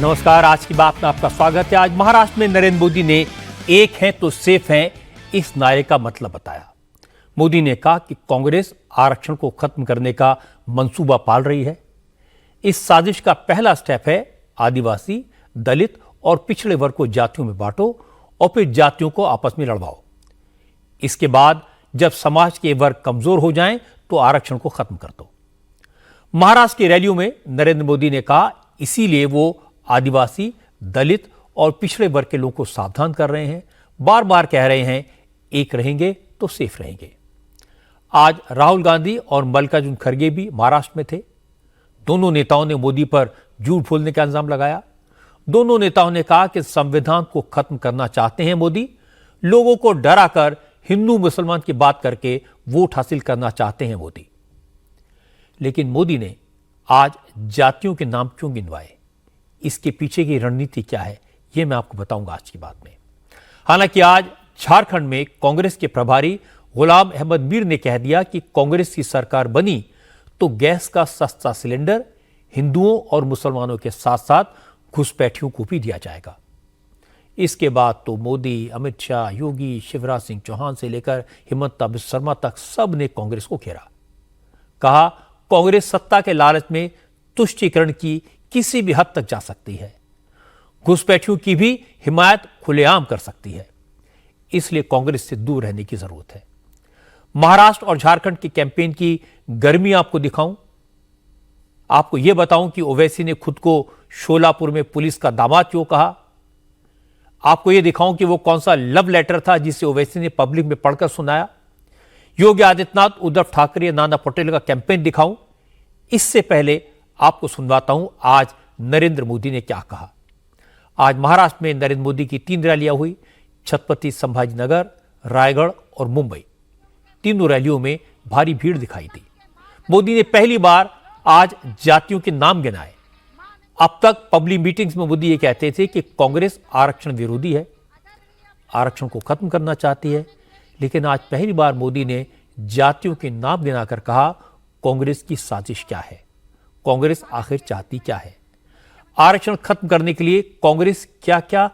नमस्कार, आज की बात में आपका स्वागत है। आज महाराष्ट्र में नरेंद्र मोदी ने एक हैं तो सेफ हैं इस नारे का मतलब बताया। मोदी ने कहा कि कांग्रेस आरक्षण को खत्म करने का मंसूबा पाल रही है। इस साजिश का पहला स्टेप है आदिवासी, दलित और पिछड़े वर्ग को जातियों में बांटो और फिर जातियों को आपस में लड़वाओ। इसके बाद जब समाज के वर्ग कमजोर हो जाएं तो आरक्षण को खत्म कर दो। महाराष्ट्र की रैलियों में नरेंद्र मोदी ने कहा इसीलिए वो आदिवासी, दलित और पिछड़े वर्ग के लोगों को सावधान कर रहे हैं, बार बार कह रहे हैं एक रहेंगे तो सेफ रहेंगे। आज राहुल गांधी और मल्लिकार्जुन खड़गे भी महाराष्ट्र में थे। दोनों नेताओं ने मोदी पर झूठ बोलने का इल्जाम लगाया। दोनों नेताओं ने कहा कि संविधान को खत्म करना चाहते हैं मोदी, लोगों को डराकर हिंदू मुसलमान की बात करके वोट हासिल करना चाहते हैं मोदी। लेकिन मोदी ने आज जातियों के नाम क्यों गिनवाए, इसके पीछे की रणनीति क्या है, यह मैं आपको बताऊंगा आज की बात में। हालांकि आज झारखंड में कांग्रेस के प्रभारी गुलाम अहमद मीर ने कह दिया कि कांग्रेस की सरकार बनी तो गैस का सस्ता सिलेंडर हिंदुओं और मुसलमानों के साथ साथ घुसपैठियों को भी दिया जाएगा। इसके बाद तो मोदी, अमित शाह, योगी, शिवराज सिंह चौहान से लेकर हिमंता बिस्वा शर्मा तक सब ने कांग्रेस को घेरा। कहा कांग्रेस सत्ता के लालच में तुष्टीकरण की किसी भी हद तक जा सकती है, घुसपैठियों की भी हिमायत खुलेआम कर सकती है, इसलिए कांग्रेस से दूर रहने की जरूरत है। महाराष्ट्र और झारखंड की कैंपेन की गर्मी आपको दिखाऊं, आपको यह बताऊं कि ओवैसी ने खुद को शोलापुर में पुलिस का दामाद क्यों कहा, आपको यह दिखाऊं कि वो कौन सा लव लेटर था जिसे ओवैसी ने पब्लिक में पढ़कर सुनाया। योगी आदित्यनाथ, उद्धव ठाकरे, नाना पटेल का कैंपेन दिखाऊं। इससे पहले आपको सुनवाता हूं आज नरेंद्र मोदी ने क्या कहा। आज महाराष्ट्र में नरेंद्र मोदी की 3 रैलियां हुई, छत्रपति संभाजीनगर, रायगढ़ और मुंबई। तीनों रैलियों में भारी भीड़ दिखाई दी। मोदी ने पहली बार आज जातियों के नाम गिनाए। अब तक पब्लिक मीटिंग्स में मोदी ये कहते थे कि कांग्रेस आरक्षण विरोधी है, आरक्षण को खत्म करना चाहती है, लेकिन आज पहली बार मोदी ने जातियों के नाम गिनाकर कहा कांग्रेस की साजिश क्या है, कांग्रेस आखिर चाहती क्या है, आरक्षण खत्म करने के लिए कांग्रेस क्या क्या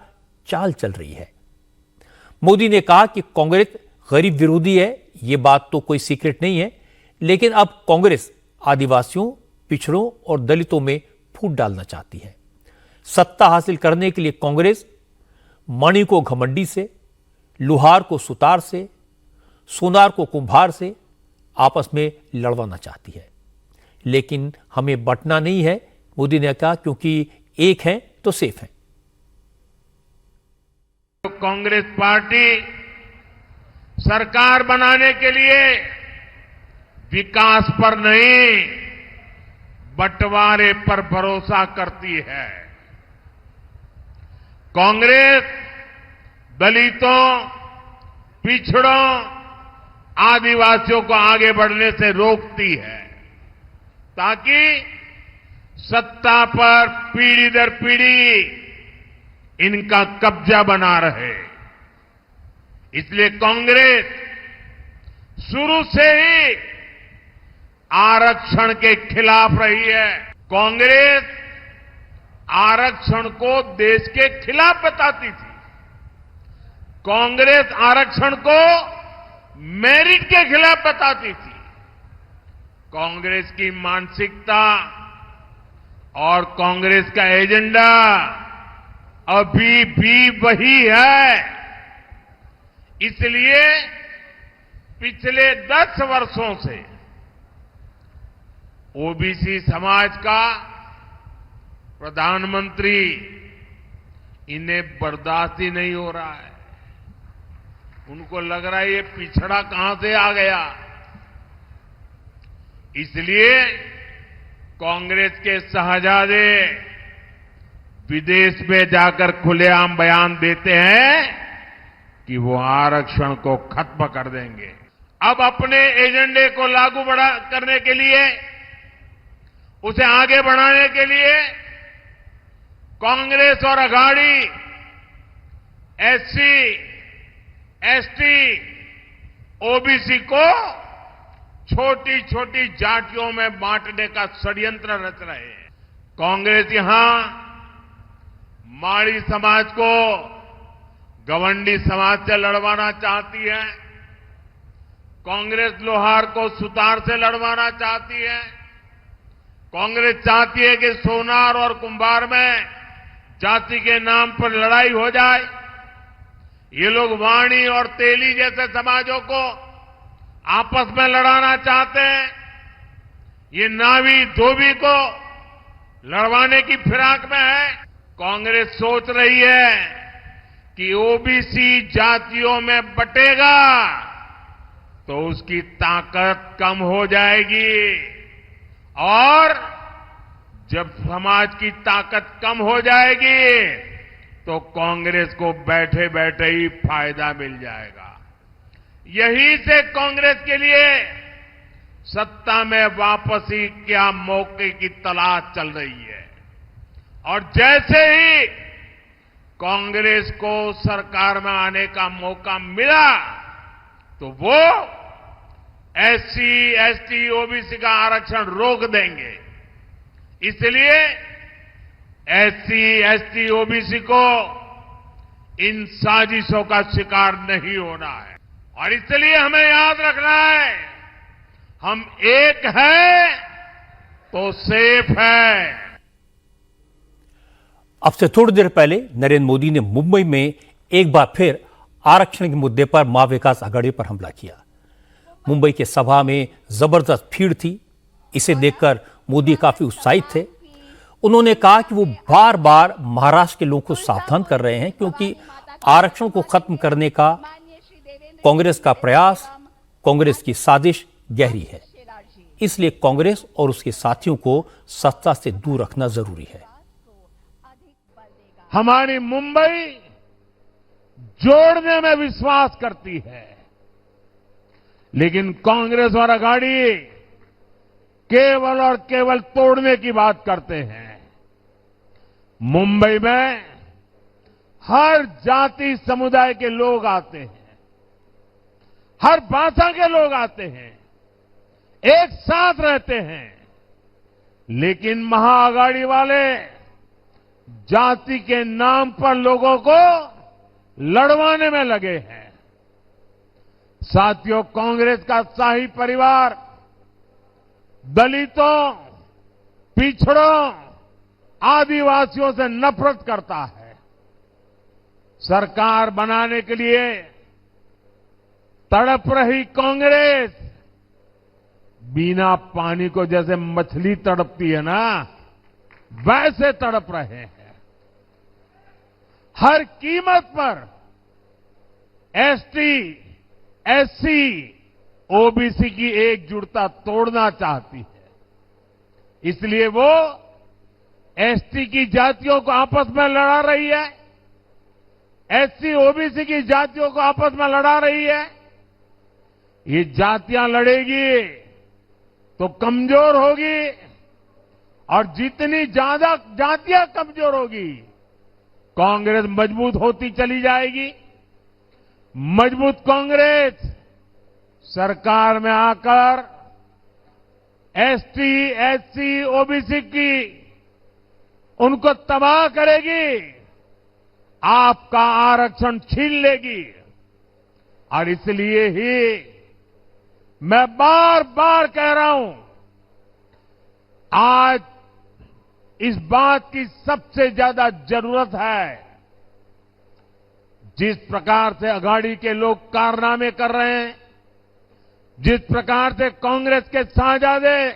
चाल चल रही है। मोदी ने कहा कि कांग्रेस गरीब विरोधी है, यह बात तो कोई सीक्रेट नहीं है, लेकिन अब कांग्रेस आदिवासियों, पिछड़ों और दलितों में फूट डालना चाहती है। सत्ता हासिल करने के लिए कांग्रेस मणि को घमंडी से, लुहार को सुतार से, सोनार को कुंभार से आपस में लड़वाना चाहती है। लेकिन हमें बंटना नहीं है, मोदी ने कहा, क्योंकि एक है तो सेफ है। कांग्रेस पार्टी सरकार बनाने के लिए विकास पर नहीं, बंटवारे पर भरोसा करती है। कांग्रेस दलितों, पिछड़ों, आदिवासियों को आगे बढ़ने से रोकती है ताकि सत्ता पर पीढ़ी दर पीढ़ी इनका कब्जा बना रहे। इसलिए कांग्रेस शुरू से ही आरक्षण के खिलाफ रही है। कांग्रेस आरक्षण को देश के खिलाफ बताती थी। कांग्रेस आरक्षण को मेरिट के खिलाफ बताती थी। कांग्रेस की मानसिकता और कांग्रेस का एजेंडा अभी भी वही है। इसलिए पिछले 10 वर्षों से ओबीसी समाज का प्रधानमंत्री इन्हें बर्दाश्त ही नहीं हो रहा है। उनको लग रहा है ये पिछड़ा कहां से आ गया। इसलिए कांग्रेस के शहजादे विदेश में जाकर खुलेआम बयान देते हैं कि वो आरक्षण को खत्म कर देंगे। अब अपने एजेंडे को लागू करने के लिए, उसे आगे बढ़ाने के लिए कांग्रेस और अघाड़ी एससी, एसटी, ओबीसी को छोटी छोटी जातियों में बांटने का षड्यंत्र रच रहे हैं। कांग्रेस यहां माड़ी समाज को गवंडी समाज से लड़वाना चाहती है, कांग्रेस लोहार को सुतार से लड़वाना चाहती है। कांग्रेस चाहती है कि सोनार और कुंभार में जाति के नाम पर लड़ाई हो जाए। ये लोग वाणी और तेली जैसे समाजों को आपस में लड़ाना चाहते हैं। ये नावी धोबी को लड़वाने की फिराक में है। कांग्रेस सोच रही है कि ओबीसी जातियों में बटेगा तो उसकी ताकत कम हो जाएगी, और जब समाज की ताकत कम हो जाएगी तो कांग्रेस को बैठे बैठे ही फायदा मिल जाएगा। यही से कांग्रेस के लिए सत्ता में वापसी क्या मौके की तलाश चल रही है। और जैसे ही कांग्रेस को सरकार में आने का मौका मिला तो वो एससी, एसटी, ओबीसी का आरक्षण रोक देंगे। इसलिए एससी, एसटी, ओबीसी को इन साजिशों का शिकार नहीं होना है। और इसलिए हमें याद रखना है, हम एक हैं तो सेफ है। अब से थोड़ी देर पहले नरेंद्र मोदी ने मुंबई में एक बार फिर आरक्षण के मुद्दे पर महा विकास आघाड़ी पर हमला किया। मुंबई के सभा में जबरदस्त भीड़ थी। इसे देखकर मोदी काफी उत्साहित थे। उन्होंने कहा कि वो बार बार महाराष्ट्र के लोगों को सावधान कर रहे हैं, क्योंकि आरक्षण को खत्म करने का कांग्रेस का प्रयास, कांग्रेस की साजिश गहरी है। इसलिए कांग्रेस और उसके साथियों को सत्ता से दूर रखना जरूरी है। हमारी मुंबई जोड़ने में विश्वास करती है, लेकिन कांग्रेस और आघाड़ी केवल और केवल तोड़ने की बात करते हैं। मुंबई में हर जाति समुदाय के लोग आते हैं, हर भाषा के लोग आते हैं, एक साथ रहते हैं, लेकिन महाआघाड़ी वाले जाति के नाम पर लोगों को लड़वाने में लगे हैं। साथियों, कांग्रेस का शाही परिवार दलितों, पिछड़ों, आदिवासियों से नफरत करता है। सरकार बनाने के लिए तड़प रही कांग्रेस बिना पानी को जैसे मछली तड़पती है ना, वैसे तड़प रहे हैं। हर कीमत पर एसटी, एससी, ओबीसी की एकजुटता तोड़ना चाहती है। इसलिए वो एसटी की जातियों को आपस में लड़ा रही है, एससी, ओबीसी की जातियों को आपस में लड़ा रही है। ये जातियां लड़ेगी तो कमजोर होगी, और जितनी ज्यादा जातियां कमजोर होगी, कांग्रेस मजबूत होती चली जाएगी। मजबूत कांग्रेस सरकार में आकर एसटी, एससी, ओबीसी की उनको तबाह करेगी, आपका आरक्षण छीन लेगी। और इसलिए ही मैं बार बार कह रहा हूं, आज इस बात की सबसे ज्यादा जरूरत है। जिस प्रकार से आघाड़ी के लोग कारनामे कर रहे हैं, जिस प्रकार से कांग्रेस के शाहजादे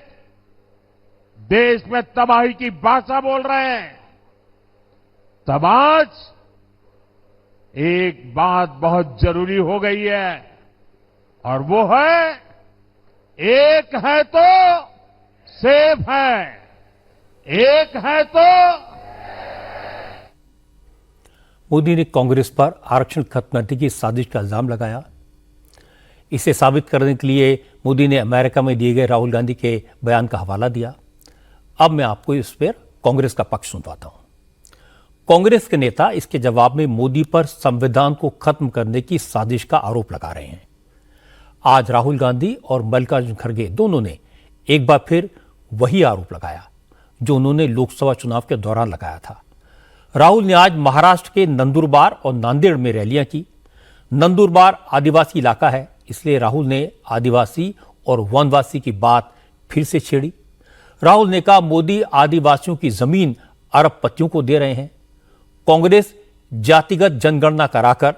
देश में तबाही की भाषा बोल रहे हैं, तब आज एक बात बहुत जरूरी हो गई है, और वो है, एक है तो सेफ है, एक है तो। मोदी ने कांग्रेस पर आरक्षण खत्म करने की साजिश का इल्जाम लगाया। इसे साबित करने के लिए मोदी ने अमेरिका में दिए गए राहुल गांधी के बयान का हवाला दिया। अब मैं आपको इस पर कांग्रेस का पक्ष सुनवाता हूं। कांग्रेस के नेता इसके जवाब में मोदी पर संविधान को खत्म करने की साजिश का आरोप लगा रहे हैं। आज राहुल गांधी और मल्लिकार्जुन खड़गे दोनों ने एक बार फिर वही आरोप लगाया जो उन्होंने लोकसभा चुनाव के दौरान लगाया था। राहुल ने आज महाराष्ट्र के नंदुरबार और नांदेड़ में रैलियां की। नंदुरबार आदिवासी इलाका है, इसलिए राहुल ने आदिवासी और वनवासी की बात फिर से छेड़ी। राहुल ने कहा, मोदी आदिवासियों की जमीन अरबपतियों को दे रहे हैं। कांग्रेस जातिगत जनगणना कराकर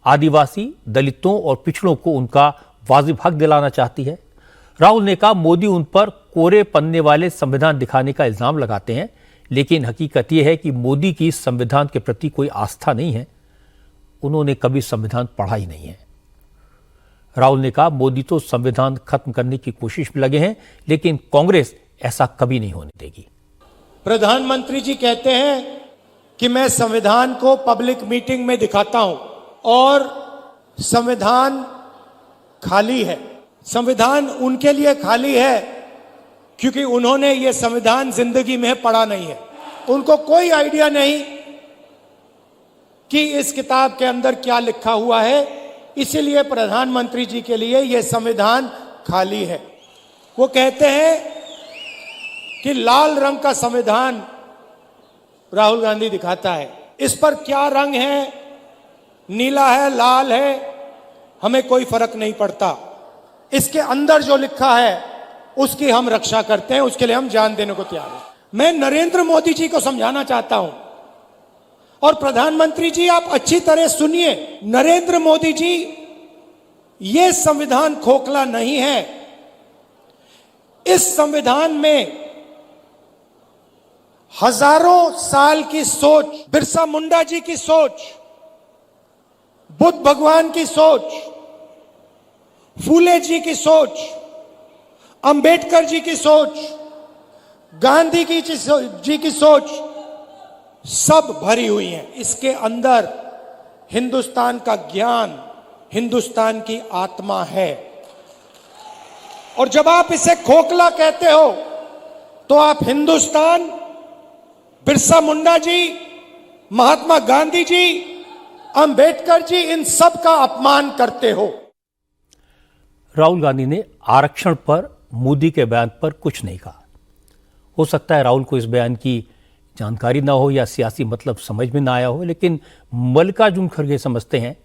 आदिवासी, दलितों और पिछड़ों को उनका वाजिब हक दिलाना चाहती है। राहुल ने कहा, मोदी उन पर कोरे पन्ने वाले संविधान दिखाने का इल्जाम लगाते हैं, लेकिन हकीकत यह है कि मोदी की संविधान के प्रति कोई आस्था नहीं है। उन्होंने कभी संविधान पढ़ा ही नहीं है। राहुल ने कहा, मोदी तो संविधान खत्म करने की कोशिश में लगे हैं, लेकिन कांग्रेस ऐसा कभी नहीं होने देगी। प्रधानमंत्री जी कहते हैं कि मैं संविधान को पब्लिक मीटिंग में दिखाता हूं और संविधान खाली है। संविधान उनके लिए खाली है क्योंकि उन्होंने ये संविधान जिंदगी में पढ़ा नहीं है। उनको कोई आइडिया नहीं कि इस किताब के अंदर क्या लिखा हुआ है, इसीलिए प्रधानमंत्री जी के लिए यह संविधान खाली है। वो कहते हैं कि लाल रंग का संविधान राहुल गांधी दिखाता है। इस पर क्या रंग है, नीला है, लाल है, हमें कोई फर्क नहीं पड़ता। इसके अंदर जो लिखा है उसकी हम रक्षा करते हैं, उसके लिए हम जान देने को तैयार हैं। मैं नरेंद्र मोदी जी को समझाना चाहता हूं, और प्रधानमंत्री जी आप अच्छी तरह सुनिए। नरेंद्र मोदी जी, यह संविधान खोखला नहीं है। इस संविधान में हजारों साल की सोच, बिरसा मुंडा जी की सोच, बुद्ध भगवान की सोच, फूले जी की सोच, अंबेडकर जी की सोच, गांधी जी की सोच सब भरी हुई है। इसके अंदर हिंदुस्तान का ज्ञान, हिंदुस्तान की आत्मा है। और जब आप इसे खोखला कहते हो तो आप हिंदुस्तान, बिरसा मुंडा जी, महात्मा गांधी जी, अंबेडकर जी, इन सब का अपमान करते हो। राहुल गांधी ने आरक्षण पर मोदी के बयान पर कुछ नहीं कहा। हो सकता है राहुल को इस बयान की जानकारी ना हो या सियासी मतलब समझ में ना आया हो, लेकिन मल्लिकार्जुन खड़गे समझते हैं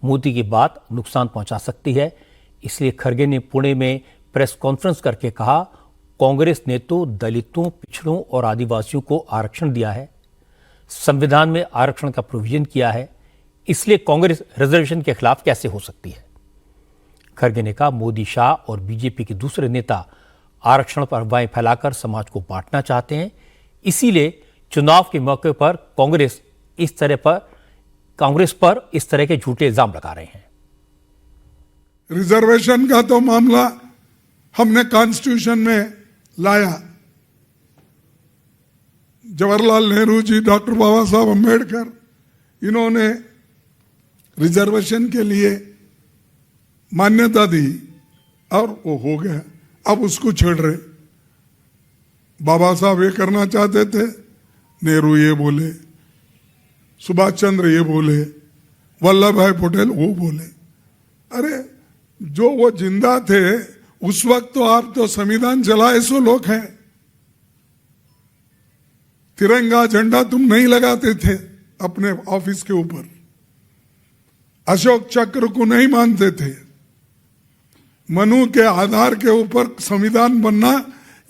मोदी की बात नुकसान पहुंचा सकती है। इसलिए खड़गे ने पुणे में प्रेस कॉन्फ्रेंस करके कहा, कांग्रेस ने तो दलितों, पिछड़ों और आदिवासियों को आरक्षण दिया है, संविधान में आरक्षण का प्रोविजन किया है, इसलिए कांग्रेस रिजर्वेशन के खिलाफ कैसे हो सकती है। खड़गे ने कहा, मोदी, शाह और बीजेपी के दूसरे नेता आरक्षण पर अफवाहें फैलाकर समाज को बांटना चाहते हैं, इसीलिए चुनाव के मौके पर कांग्रेस पर इस तरह के झूठे इल्जाम लगा रहे हैं। रिजर्वेशन का तो मामला हमने कॉन्स्टिट्यूशन में लाया। जवाहरलाल नेहरू जी, डॉक्टर बाबा साहब अम्बेडकर, इन्होंने रिजर्वेशन के लिए मान्यता दी और वो हो गया। अब उसको छेड़ रहे। बाबा साहब ये करना चाहते थे, नेहरू ये बोले, सुभाष चंद्र ये बोले, वल्लभ भाई पटेल वो बोले। अरे जो वो जिंदा थे उस वक्त तो आप तो संविधान चलाए सो लोग हैं। तिरंगा झंडा तुम नहीं लगाते थे अपने ऑफिस के ऊपर, अशोक चक्र को नहीं मानते थे। मनु के आधार के ऊपर संविधान बनना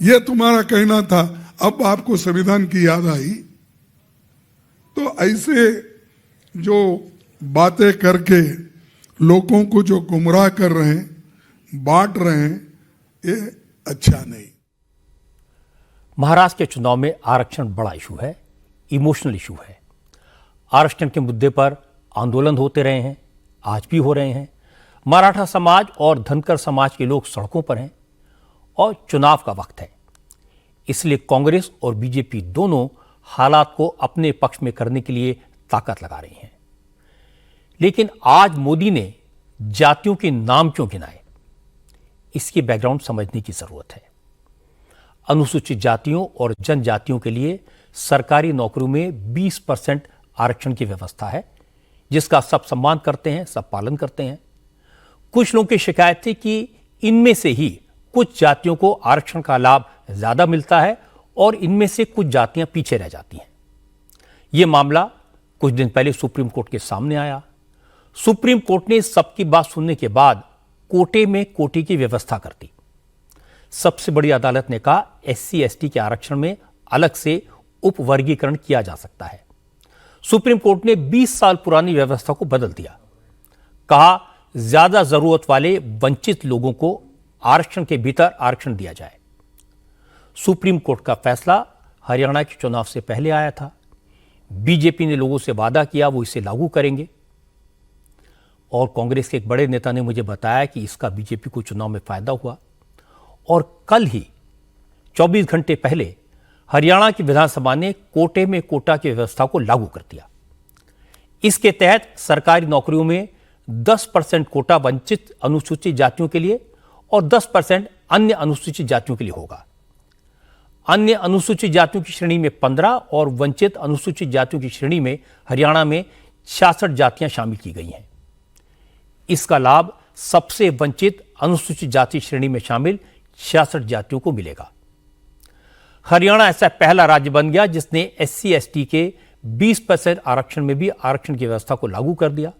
यह तुम्हारा कहना था, अब आपको संविधान की याद आई। तो ऐसे जो बातें करके लोगों को जो गुमराह कर रहे हैं, बांट रहे हैं, ये अच्छा नहीं। महाराष्ट्र के चुनाव में आरक्षण बड़ा इशू है, इमोशनल इशू है। आरक्षण के मुद्दे पर आंदोलन होते रहे हैं, आज भी हो रहे हैं। मराठा समाज और धनकर समाज के लोग सड़कों पर हैं और चुनाव का वक्त है, इसलिए कांग्रेस और बीजेपी दोनों हालात को अपने पक्ष में करने के लिए ताकत लगा रही हैं। लेकिन आज मोदी ने जातियों के नाम क्यों गिनाए, इसकी बैकग्राउंड समझने की जरूरत है। अनुसूचित जातियों और जनजातियों के लिए सरकारी नौकरियों में 20% आरक्षण की व्यवस्था है, जिसका सब सम्मान करते हैं, सब पालन करते हैं। कुछ लोगों की शिकायत थी कि इनमें से ही कुछ जातियों को आरक्षण का लाभ ज्यादा मिलता है और इनमें से कुछ जातियां पीछे रह जाती हैं। यह मामला कुछ दिन पहले सुप्रीम कोर्ट के सामने आया। सुप्रीम कोर्ट ने सबकी बात सुनने के बाद कोटे में कोटे की व्यवस्था कर दी। सबसे बड़ी अदालत ने कहा SC ST के आरक्षण में अलग से उपवर्गीकरण किया जा सकता है। सुप्रीम कोर्ट ने 20 साल पुरानी व्यवस्था को बदल दिया। कहा ज्यादा जरूरत वाले वंचित लोगों को आरक्षण के भीतर आरक्षण दिया जाए। सुप्रीम कोर्ट का फैसला हरियाणा के चुनाव से पहले आया था। बीजेपी ने लोगों से वादा किया वो इसे लागू करेंगे, और कांग्रेस के एक बड़े नेता ने मुझे बताया कि इसका बीजेपी को चुनाव में फायदा हुआ। और कल ही 24 घंटे पहले हरियाणा की विधानसभा ने कोटे में कोटा की व्यवस्था को लागू कर दिया। इसके तहत सरकारी नौकरियों में 10% कोटा वंचित अनुसूचित जातियों के लिए और 10% अन्य अनुसूचित जातियों के लिए होगा। अन्य अनुसूचित जातियों की श्रेणी में 15 और वंचित अनुसूचित जातियों की श्रेणी में हरियाणा में 66 जातियां शामिल की गई हैं। इसका लाभ सबसे वंचित अनुसूचित जाति श्रेणी में शामिल 66 जातियों को मिलेगा। हरियाणा ऐसा पहला राज्य बन गया जिसने SC ST के 20% आरक्षण में भी आरक्षण की व्यवस्था को लागू कर दिया।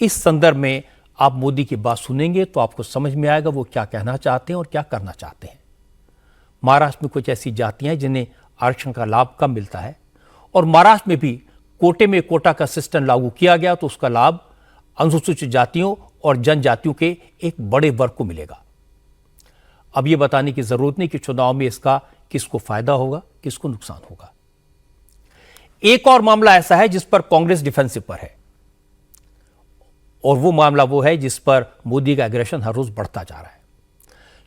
इस संदर्भ में आप मोदी की बात सुनेंगे तो आपको समझ में आएगा वो क्या कहना चाहते हैं और क्या करना चाहते हैं। महाराष्ट्र में कुछ ऐसी जातियां हैं जिन्हें आरक्षण का लाभ कम मिलता है, और महाराष्ट्र में भी कोटे में कोटा का सिस्टम लागू किया गया तो उसका लाभ अनुसूचित जातियों और जनजातियों के एक बड़े वर्ग को मिलेगा। अब यह बताने की जरूरत नहीं कि चुनाव में इसका किसको फायदा होगा, किसको नुकसान होगा। एक और मामला ऐसा है जिस पर कांग्रेस डिफेंसिव पर है, और वो मामला वो है जिस पर मोदी का एग्रेशन हर रोज बढ़ता जा रहा है।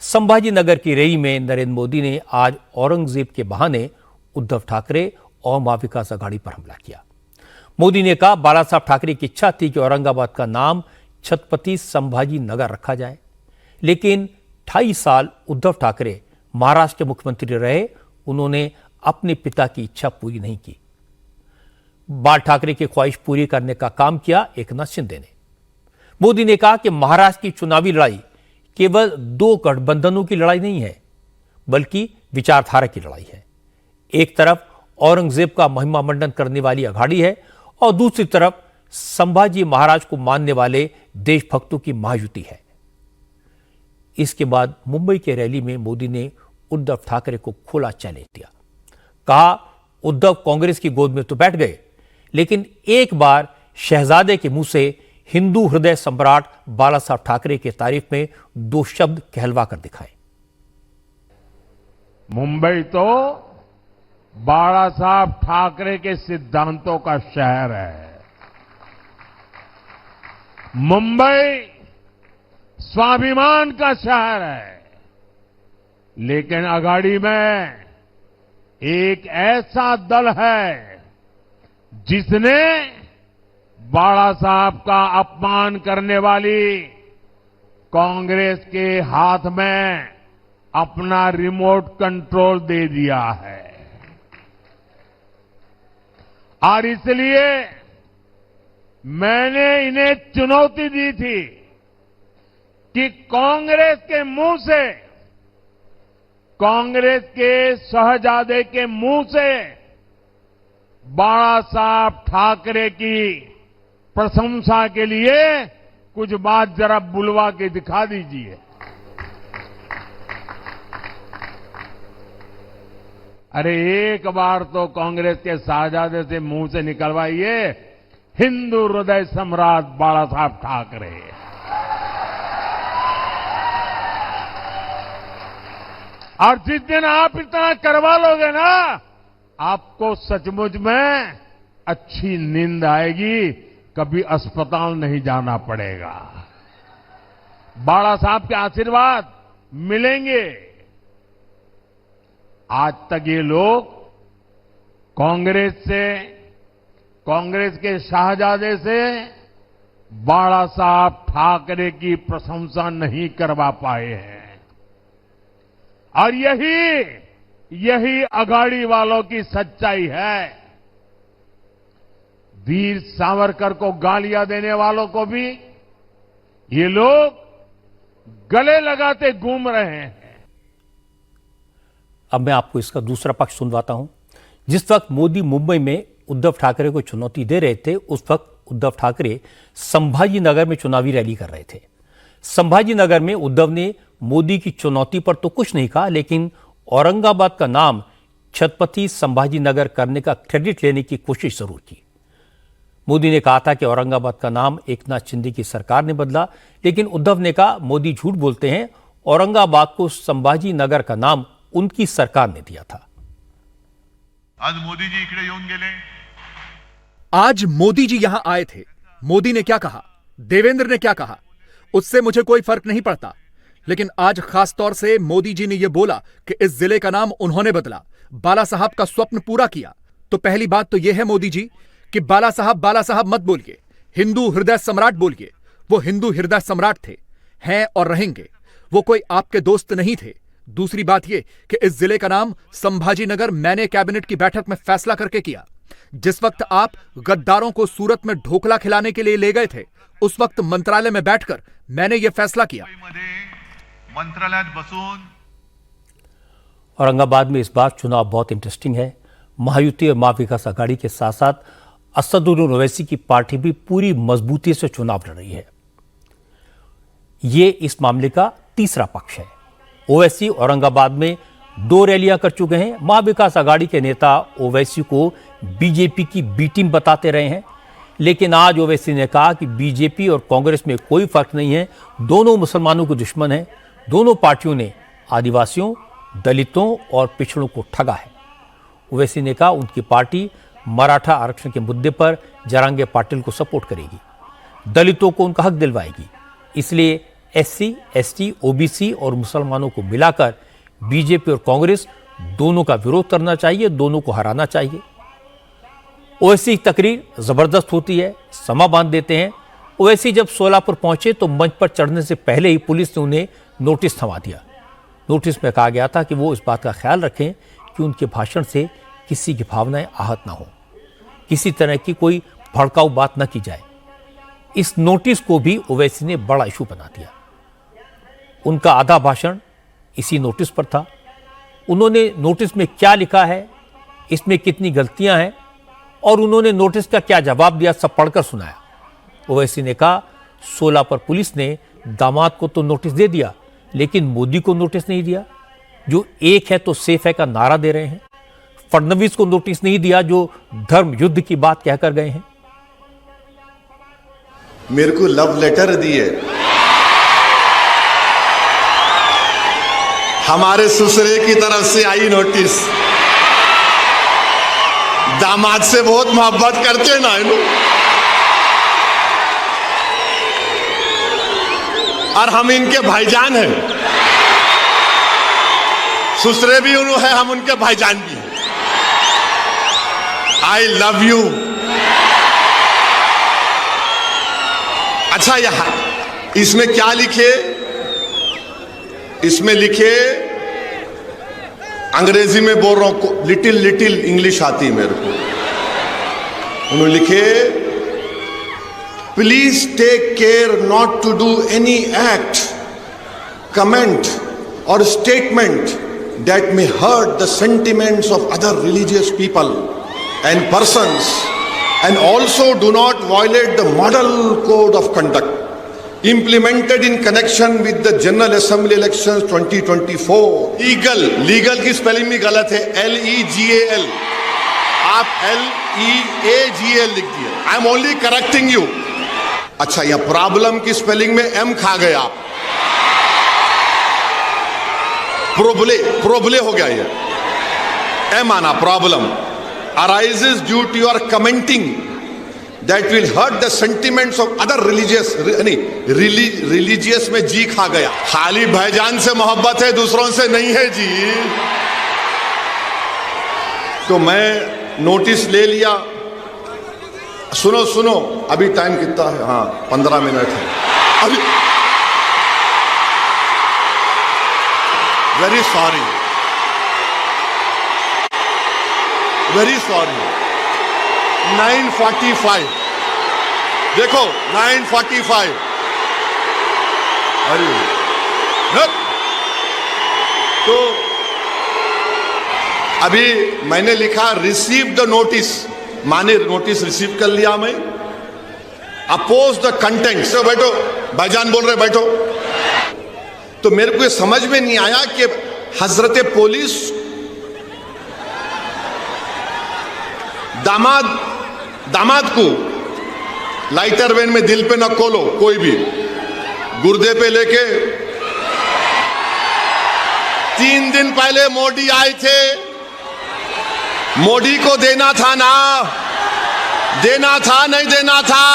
संभाजी नगर की रैली में नरेंद्र मोदी ने आज औरंगजेब के बहाने उद्धव ठाकरे और मां विकास आघाड़ी पर हमला किया। मोदी ने कहा बाला साहब ठाकरे की इच्छा थी कि औरंगाबाद का नाम छत्रपति संभाजी नगर रखा जाए, लेकिन 28 साल उद्धव ठाकरे महाराष्ट्र के मुख्यमंत्री रहे, उन्होंने अपने पिता की इच्छा पूरी नहीं की। बाल ठाकरे की ख्वाहिश पूरी करने का काम किया एकनाथ शिंदे ने। मोदी ने कहा कि महाराष्ट्र की चुनावी लड़ाई केवल 2 गठबंधनों की लड़ाई नहीं है, बल्कि विचारधारा की लड़ाई है। एक तरफ औरंगजेब का महिमा मंडन करने वाली अघाड़ी है और दूसरी तरफ संभाजी महाराज को मानने वाले देशभक्तों की महायुति है। इसके बाद मुंबई के रैली में मोदी ने उद्धव ठाकरे को खुला चैलेंज दिया। कहा उद्धव कांग्रेस की गोद में तो बैठ गए, लेकिन एक बार शहजादे के मुंह से हिंदू हृदय सम्राट बाला साहब ठाकरे के तारीफ में 2 शब्द कहलवा कर दिखाए। मुंबई तो बाला साहब ठाकरे के सिद्धांतों का शहर है। मुंबई स्वाभिमान का शहर है, लेकिन अघाड़ी में एक ऐसा दल है जिसने बाला साहब का अपमान करने वाली कांग्रेस के हाथ में अपना रिमोट कंट्रोल दे दिया है। और इसलिए मैंने इन्हें चुनौती दी थी कि कांग्रेस के मुंह से, कांग्रेस के शहजादे के मुंह से बाला साहब ठाकरे की प्रशंसा के लिए कुछ बात जरा बुलवा के दिखा दीजिए। अरे एक बार तो कांग्रेस के शहजादे से मुंह से निकलवाइए हिंदू हृदय सम्राट बाला साहब ठाकरे। और जिस दिन आप इतना करवा लोगे ना, आपको सचमुच में अच्छी नींद आएगी, कभी अस्पताल नहीं जाना पड़ेगा। बाला साहब के आशीर्वाद मिलेंगे। आज तक ये लोग कांग्रेस से, कांग्रेस के शहजादे से बाला साहब ठाकरे की प्रशंसा नहीं करवा पाए हैं। और यही अघाड़ी वालों की सच्चाई है। वीर सावरकर को गालियां देने वालों को भी ये लोग गले लगाते घूम रहे हैं। अब मैं आपको इसका दूसरा पक्ष सुनवाता हूं। जिस वक्त मोदी मुंबई में उद्धव ठाकरे को चुनौती दे रहे थे, उस वक्त उद्धव ठाकरे संभाजी नगर में चुनावी रैली कर रहे थे। संभाजी नगर में उद्धव ने मोदी की चुनौती पर तो कुछ नहीं कहा, लेकिन औरंगाबाद का नाम छत्रपति संभाजी नगर करने का क्रेडिट लेने की कोशिश जरूर की। मोदी ने कहा था कि औरंगाबाद का नाम एकनाथ शिंदे की सरकार ने बदला, लेकिन उद्धव ने कहा मोदी झूठ बोलते हैं, औरंगाबाद को संभाजी नगर का नाम उनकी सरकार ने दिया था। आज मोदी जी इकडे येऊन गेले। आज मोदी जी यहां आए थे। मोदी ने क्या कहा, देवेंद्र ने क्या कहा, उससे मुझे कोई फर्क नहीं पड़ता, लेकिन आज खास तौर से मोदी जी ने यह बोला कि इस जिले का नाम उन्होंने बदला, बाला साहब का स्वप्न पूरा किया। तो पहली बात तो यह है मोदी जी कि बाला साहब मत बोलिए, हिंदू हृदय सम्राट बोलिए। वो हिंदू हृदय सम्राट थे, हैं और रहेंगे। वो कोई आपके दोस्त नहीं थे। दूसरी बात यह कि इस जिले का नाम संभाजी नगर मैंने कैबिनेट की बैठक में फैसला करके किया। जिस वक्त आप गद्दारों को सूरत में ढोकला खिलाने के लिए ले गए थे, उस वक्त मंत्रालय में बैठकर मैंने यह फैसला किया। मंत्रालयात बसून औरंगाबाद में इस बार चुनाव बहुत इंटरेस्टिंग है। महायुति और महाविकास आघाड़ी के साथ साथ असदुद्दीन ओवैसी की पार्टी भी पूरी मजबूती से चुनाव लड़ रही है। ये इस मामले का तीसरा पक्ष है। ओवैसी औरंगाबाद में 2 रैलियां कर चुके हैं। महाविकास आघाड़ी के नेता ओवैसी को बीजेपी की बी टीम बताते रहे हैं, लेकिन आज ओवैसी ने कहा कि बीजेपी और कांग्रेस में कोई फर्क नहीं है, दोनों मुसलमानों के दुश्मन हैं। दोनों पार्टियों ने आदिवासियों, दलितों और पिछड़ों को ठगा है। ओवैसी ने कहा उनकी पार्टी मराठा आरक्षण के मुद्दे पर जरांगे पाटिल को सपोर्ट करेगी, दलितों को उनका हक दिलवाएगी। इसलिए एससी, एसटी, ओबीसी और मुसलमानों को मिलाकर बीजेपी और कांग्रेस दोनों का विरोध करना चाहिए, दोनों को हराना चाहिए। ओवैसी की तकरीर जबरदस्त होती है, समा बांध देते हैं। ओवैसी जब सोलापुर पहुंचे तो मंच पर चढ़ने से पहले ही पुलिस ने उन्हें नोटिस थमा दिया। नोटिस में कहा गया था कि वो इस बात का ख्याल रखें कि उनके भाषण से किसी की भावनाएं आहत ना हो, किसी तरह की कोई भड़काऊ बात न की जाए। इस नोटिस को भी ओवैसी ने बड़ा इशू बना दिया। उनका आधा भाषण इसी नोटिस पर था। उन्होंने नोटिस में क्या लिखा है, इसमें कितनी गलतियां हैं और उन्होंने नोटिस का क्या जवाब दिया, सब पढ़कर सुनाया। ओवैसी ने कहा सोलापुर पुलिस ने दामाद को तो नोटिस दे दिया, लेकिन मोदी को नोटिस नहीं दिया, जो एक है तो सेफ है का नारा दे रहे हैं। फडणवीस को नोटिस नहीं दिया, जो धर्म युद्ध की बात कहकर गए हैं। मेरे को लव लेटर दिए, हमारे ससुरे की तरफ से आई नोटिस। दामाद से बहुत मोहब्बत करते ना इन, और हम इनके भाईजान हैं। ससुरे भी उन्होंने है, हम उनके भाईजान भी हैं। I love you. अच्छा, यहां इसमें क्या लिखे? इसमें लिखे, अंग्रेजी में बोल रहा हूं, लिटिल इंग्लिश आती है मेरे को। उन्होंने लिखे, please take care not to do any act, comment और statement that may hurt the sentiments of other religious people and persons, and also do not violate the model code of conduct implemented in connection with the General Assembly elections 2024. Legal की spelling भी गलत है, LEGAL, आप LEAGL लिख दिए। I am only correcting you. अच्छा, यह problem की स्पेलिंग में M खा गया, प्रोबले हो गया। ये एम आना, problem arises due to your commenting that will hurt the sentiments of other religious में जी खा गया। खाली भाईजान से मोहब्बत है, दूसरों से नहीं है जी। तो मैं नोटिस ले लिया। सुनो, अभी टाइम कितना है? हाँ, 15 मिनट है अभी। वेरी सॉरी, 9:45 देखो, 9:45। अरे तो अभी मैंने लिखा रिसीव द नोटिस, माने नोटिस रिसीव कर लिया मैं, अपोज द कंटेंट से बैठो, भाईजान बोल रहे बैठो। तो मेरे को ये समझ में नहीं आया कि हजरत पुलिस दामाद को लाइटर वैन में दिल पे न खोलो, कोई भी गुर्दे पे लेके 3 दिन पहले मोदी आए थे, मोदी को देना था ना, देना था नहीं देना था,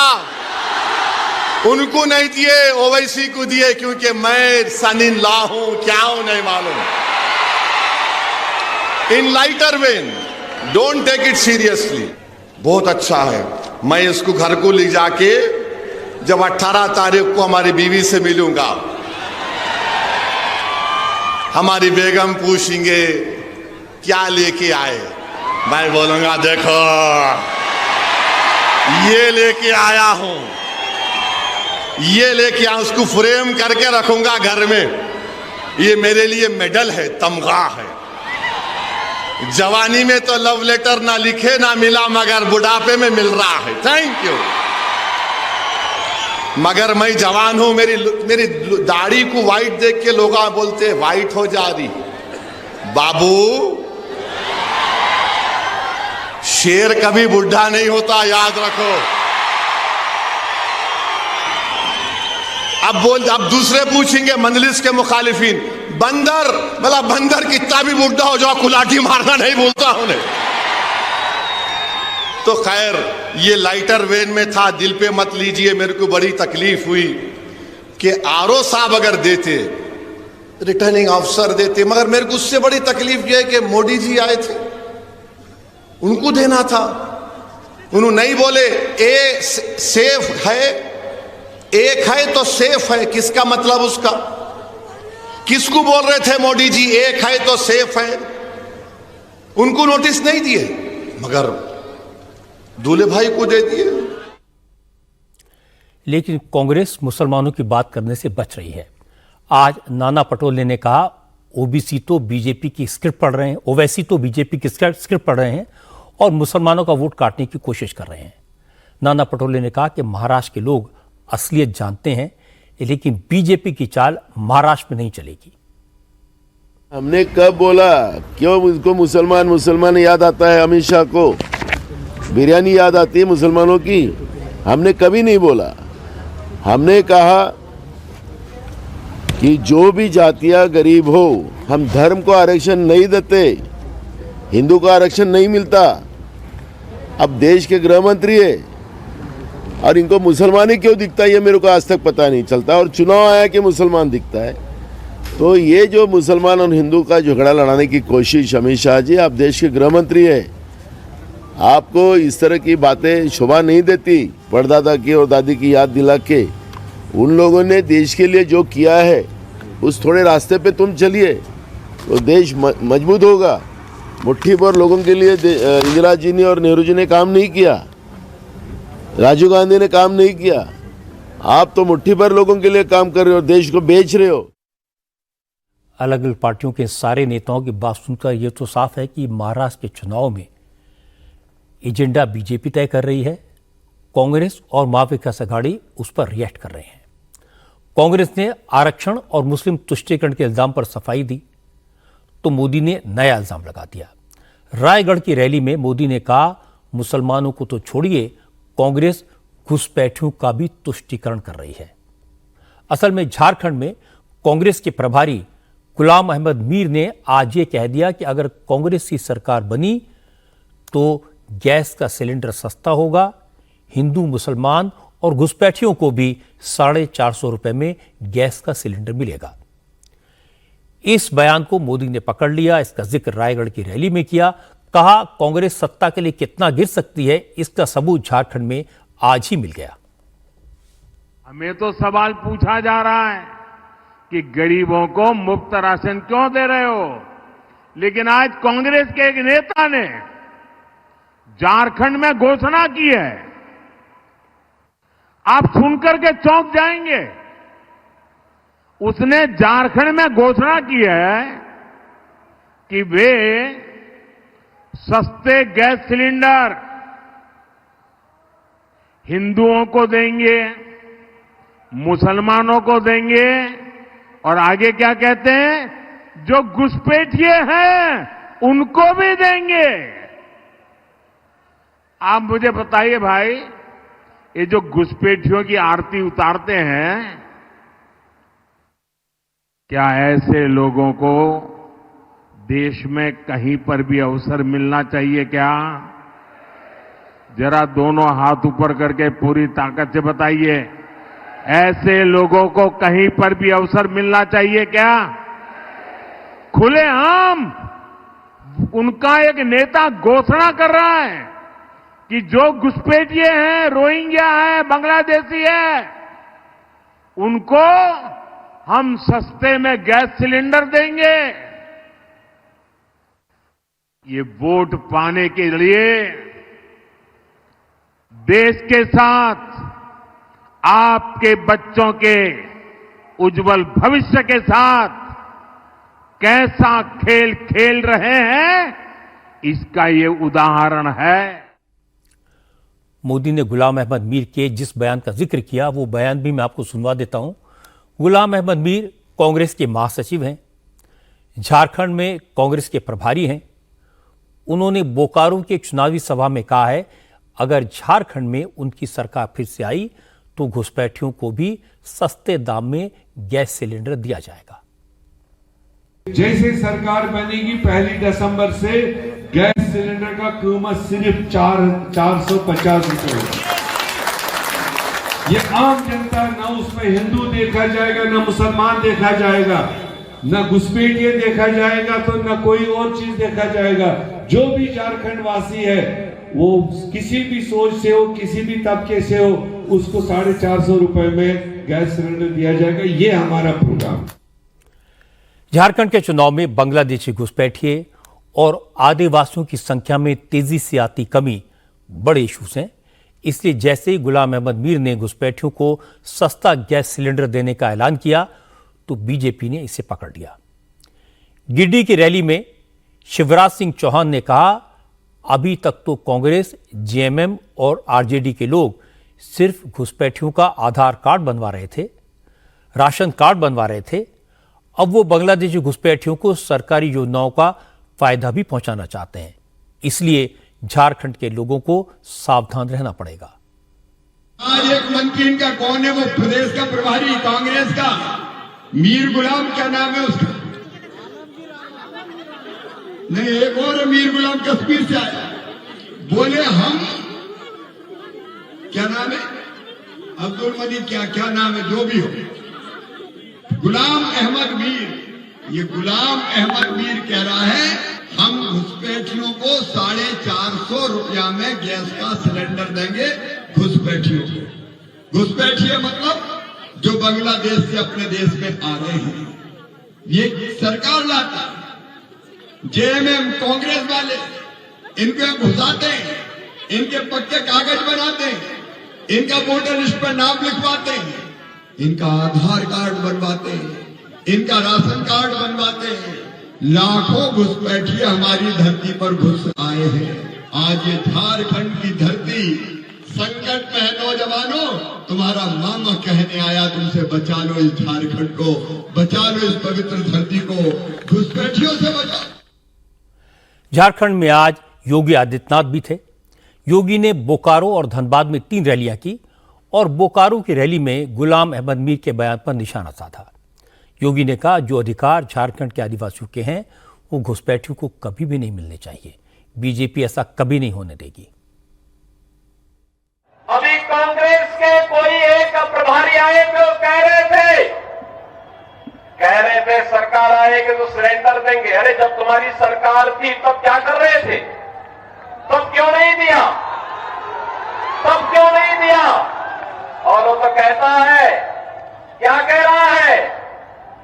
उनको नहीं दिए, ओवैसी को दिए, क्योंकि मैं सन इन लॉ हूं, क्या हूं नहीं मालूम। In lighter vein, don't take it seriously. बहुत अच्छा है, मैं इसको घर को ले जाके जब 18 तारीख को हमारी बीवी से मिलूंगा, हमारी बेगम पूछेंगे क्या लेके आए, मैं बोलूंगा देखो ये लेके आया हूं, ये लेके आया, उसको फ्रेम करके रखूंगा घर में। ये मेरे लिए मेडल है, तमगा है। जवानी में तो लव लेटर ना लिखे ना मिला, मगर बुढ़ापे में मिल रहा है। Thank you. मगर मैं जवान हूं, मेरी दाढ़ी को व्हाइट देख के लोग बोलते व्हाइट हो जा रही। बाबू, शेर कभी बुढ़ा नहीं होता, याद रखो। अब दूसरे पूछेंगे मंजलिस के मुखालिफिन, बंदर, मतलब बंदर कितना भी बुढ़ा हो जाओ कुलाठी मारना नहीं बोलता उन्हें। तो खैर, ये लाइटर वेन में था, दिल पे मत लीजिए। मेरे को बड़ी तकलीफ हुई कि आरओ साहब अगर देते, रिटर्निंग ऑफिसर देते, मगर मेरे को उससे बड़ी तकलीफ यह है कि मोदी जी आए थे, उनको देना था। उन्होंने नहीं बोले ए सेफ है, एक है तो सेफ है, किसका मतलब उसका? किसको बोल रहे थे मोदी जी एक है तो सेफ है? उनको नोटिस नहीं दिए, मगर दूल्हे भाई को दे दिए। लेकिन कांग्रेस मुसलमानों की बात करने से बच रही है। आज नाना पटोले ने कहा ओबीसी तो बीजेपी की स्क्रिप्ट पढ़ रहे हैं, ओवैसी तो बीजेपी की स्क्रिप्ट पढ़ रहे हैं और मुसलमानों का वोट काटने की कोशिश कर रहे हैं। नाना पटोले ने कहा कि महाराष्ट्र के लोग असलियत जानते हैं, लेकिन बीजेपी की चाल महाराष्ट्र में नहीं चलेगी। हमने कब बोला? क्यों मुझको मुसलमान याद आता है? अमित शाह को बिरयानी याद आती है मुसलमानों की? हमने कभी नहीं बोला। हमने कहा कि जो भी जातियां गरीब हो, हम धर्म को आरक्षण नहीं देते, हिंदू को आरक्षण नहीं मिलता। अब देश के गृह मंत्री है और इनको मुसलमान ही क्यों दिखता है, ये मेरे को आज तक पता नहीं चलता। और चुनाव आया कि मुसलमान दिखता है। तो ये जो मुसलमान और हिंदू का झगड़ा लड़ाने की कोशिश, अमित शाह जी, आप देश के गृह मंत्री है, आपको इस तरह की बातें शोभा नहीं देती। परदादा की और दादी की याद दिला के उन लोगों ने देश के लिए जो किया है, उस थोड़े रास्ते पे तुम चलिए तो देश मजबूत होगा। मुट्ठी भर लोगों के लिए इंदिरा जी ने और नेहरू जी ने काम नहीं किया, राजीव गांधी ने काम नहीं किया। आप तो मुट्ठी भर लोगों के लिए काम कर रहे हो, देश को बेच रहे हो। अलग अलग पार्टियों के सारे नेताओं की बात सुनकर यह तो साफ है कि महाराष्ट्र के चुनाव में एजेंडा बीजेपी तय कर रही है, कांग्रेस और महाविकास आघाड़ी उस पर रिएक्ट कर रहे हैं। कांग्रेस ने आरक्षण और मुस्लिम तुष्टीकरण के इल्जाम पर सफाई दी तो मोदी ने नया इल्जाम लगा दिया। रायगढ़ की रैली में मोदी ने कहा, मुसलमानों को तो छोड़िए, कांग्रेस घुसपैठियों का भी तुष्टीकरण कर रही है। असल में झारखंड में कांग्रेस के प्रभारी गुलाम अहमद मीर ने आज ये कह दिया कि अगर कांग्रेस की सरकार बनी तो गैस का सिलेंडर सस्ता होगा, हिंदू मुसलमान और घुसपैठियों को भी 450 रुपए में गैस का सिलेंडर मिलेगा। इस बयान को मोदी ने पकड़ लिया, इसका जिक्र रायगढ़ की रैली में किया। कहा, कांग्रेस सत्ता के लिए कितना गिर सकती है, इसका सबूत झारखंड में आज ही मिल गया। हमें तो सवाल पूछा जा रहा है कि गरीबों को मुफ्त राशन क्यों दे रहे हो, लेकिन आज कांग्रेस के एक नेता ने झारखंड में घोषणा की है, आप सुनकर के चौंक जाएंगे। उसने झारखंड में घोषणा की है कि वे सस्ते गैस सिलेंडर हिंदुओं को देंगे, मुसलमानों को देंगे और आगे क्या कहते हैं, जो घुसपैठिए हैं उनको भी देंगे। आप मुझे बताइए भाई, ये जो घुसपैठियों की आरती उतारते हैं, क्या ऐसे लोगों को देश में कहीं पर भी अवसर मिलना चाहिए क्या? जरा दोनों हाथ ऊपर करके पूरी ताकत से बताइए, ऐसे लोगों को कहीं पर भी अवसर मिलना चाहिए क्या? खुलेआम उनका एक नेता घोषणा कर रहा है कि जो घुसपैठिए हैं, रोहिंग्या है, बांग्लादेशी है, उनको हम सस्ते में गैस सिलेंडर देंगे। ये वोट पाने के लिए देश के साथ आपके बच्चों के उज्जवल भविष्य के साथ कैसा खेल खेल रहे हैं, इसका ये उदाहरण है। मोदी ने गुलाम अहमद मीर के जिस बयान का जिक्र किया, वो बयान भी मैं आपको सुनवा देता हूं। गुलाम अहमद मीर कांग्रेस के महासचिव हैं, झारखंड में कांग्रेस के प्रभारी हैं। उन्होंने बोकारो की एक चुनावी सभा में कहा है, अगर झारखंड में उनकी सरकार फिर से आई तो घुसपैठियों को भी सस्ते दाम में गैस सिलेंडर दिया जाएगा। जैसे सरकार बनेगी 1 दिसंबर से गैस सिलेंडर का कीमत सिर्फ 450 रुपए होगा। ये आम जनता, ना उसमें हिंदू देखा जाएगा, ना मुसलमान देखा जाएगा, ना घुसपैठिए देखा जाएगा, तो ना कोई और चीज देखा जाएगा। जो भी झारखंड वासी है, वो किसी भी सोच से हो, किसी भी तबके से हो, उसको 450 रुपए में गैस सिलेंडर दिया जाएगा। ये हमारा प्रोग्राम। झारखंड के चुनाव में बांग्लादेशी घुसपैठिए और आदिवासियों की संख्या में तेजी से आती कमी बड़े इश्यूज हैं। इसलिए जैसे ही गुलाम अहमद मीर ने घुसपैठियों को सस्ता गैस सिलेंडर देने का ऐलान किया तो बीजेपी ने इसे पकड़ लिया। गिरिडीह की रैली में शिवराज सिंह चौहान ने कहा, अभी तक तो कांग्रेस, जेएमएम और आरजेडी के लोग सिर्फ घुसपैठियों का आधार कार्ड बनवा रहे थे, राशन कार्ड बनवा रहे थे। अब वो बांग्लादेशी घुसपैठियों को सरकारी योजनाओं का फायदा भी पहुंचाना चाहते हैं। इसलिए झारखंड के लोगों को सावधान रहना पड़ेगा। आज एक मंत्री इनका कौन है, वो प्रदेश का प्रभारी कांग्रेस का मीर गुलाम, क्या नाम है उसका? नहीं, एक और है मीर गुलाम, कश्मीर से आया। बोले हम, क्या नाम है, अब्दुल मजीद, क्या नाम है, जो भी हो, गुलाम अहमद मीर। ये गुलाम अहमद मीर कह रहा है, हम घुसपैठियों को 450 रुपया में गैस का सिलेंडर देंगे घुसपैठियों को। घुसपैठिए मतलब जो बांग्लादेश से अपने देश में आ रहे हैं, ये सरकार लाता। जेएमएम कांग्रेस वाले इनको घुसाते हैं, इनके पक्के कागज बनाते हैं, इनका वोटर लिस्ट पर नाम लिखवाते हैं, इनका आधार कार्ड बनवाते हैं, इनका राशन कार्ड बनवाते हैं। लाखों घुसपैठिए हमारी धरती पर घुस आए हैं। आज ये झारखंड की धरती संकट में है। नौजवानों, तुम्हारा मामा कहने आया, तुमसे बचा लो इस झारखंड को, बचा लो इस पवित्र धरती को, घुसपैठियों से बचाओ। झारखंड में आज योगी आदित्यनाथ भी थे। योगी ने बोकारो और धनबाद में 3 रैलियां की और बोकारो की रैली में गुलाम अहमद मीर के बयान पर निशाना साधा। योगी ने कहा, जो अधिकार झारखंड के आदिवासियों के हैं वो घुसपैठियों को कभी भी नहीं मिलने चाहिए। बीजेपी ऐसा कभी नहीं होने देगी। अभी कांग्रेस के कोई एक प्रभारी आए तो कह रहे थे सरकार आएगी तो सिलेंडर देंगे। अरे जब तुम्हारी सरकार थी तब क्या कर रहे थे? तब क्यों नहीं दिया? तब क्यों नहीं दिया? और वो तो कहता है, क्या कह रहा है,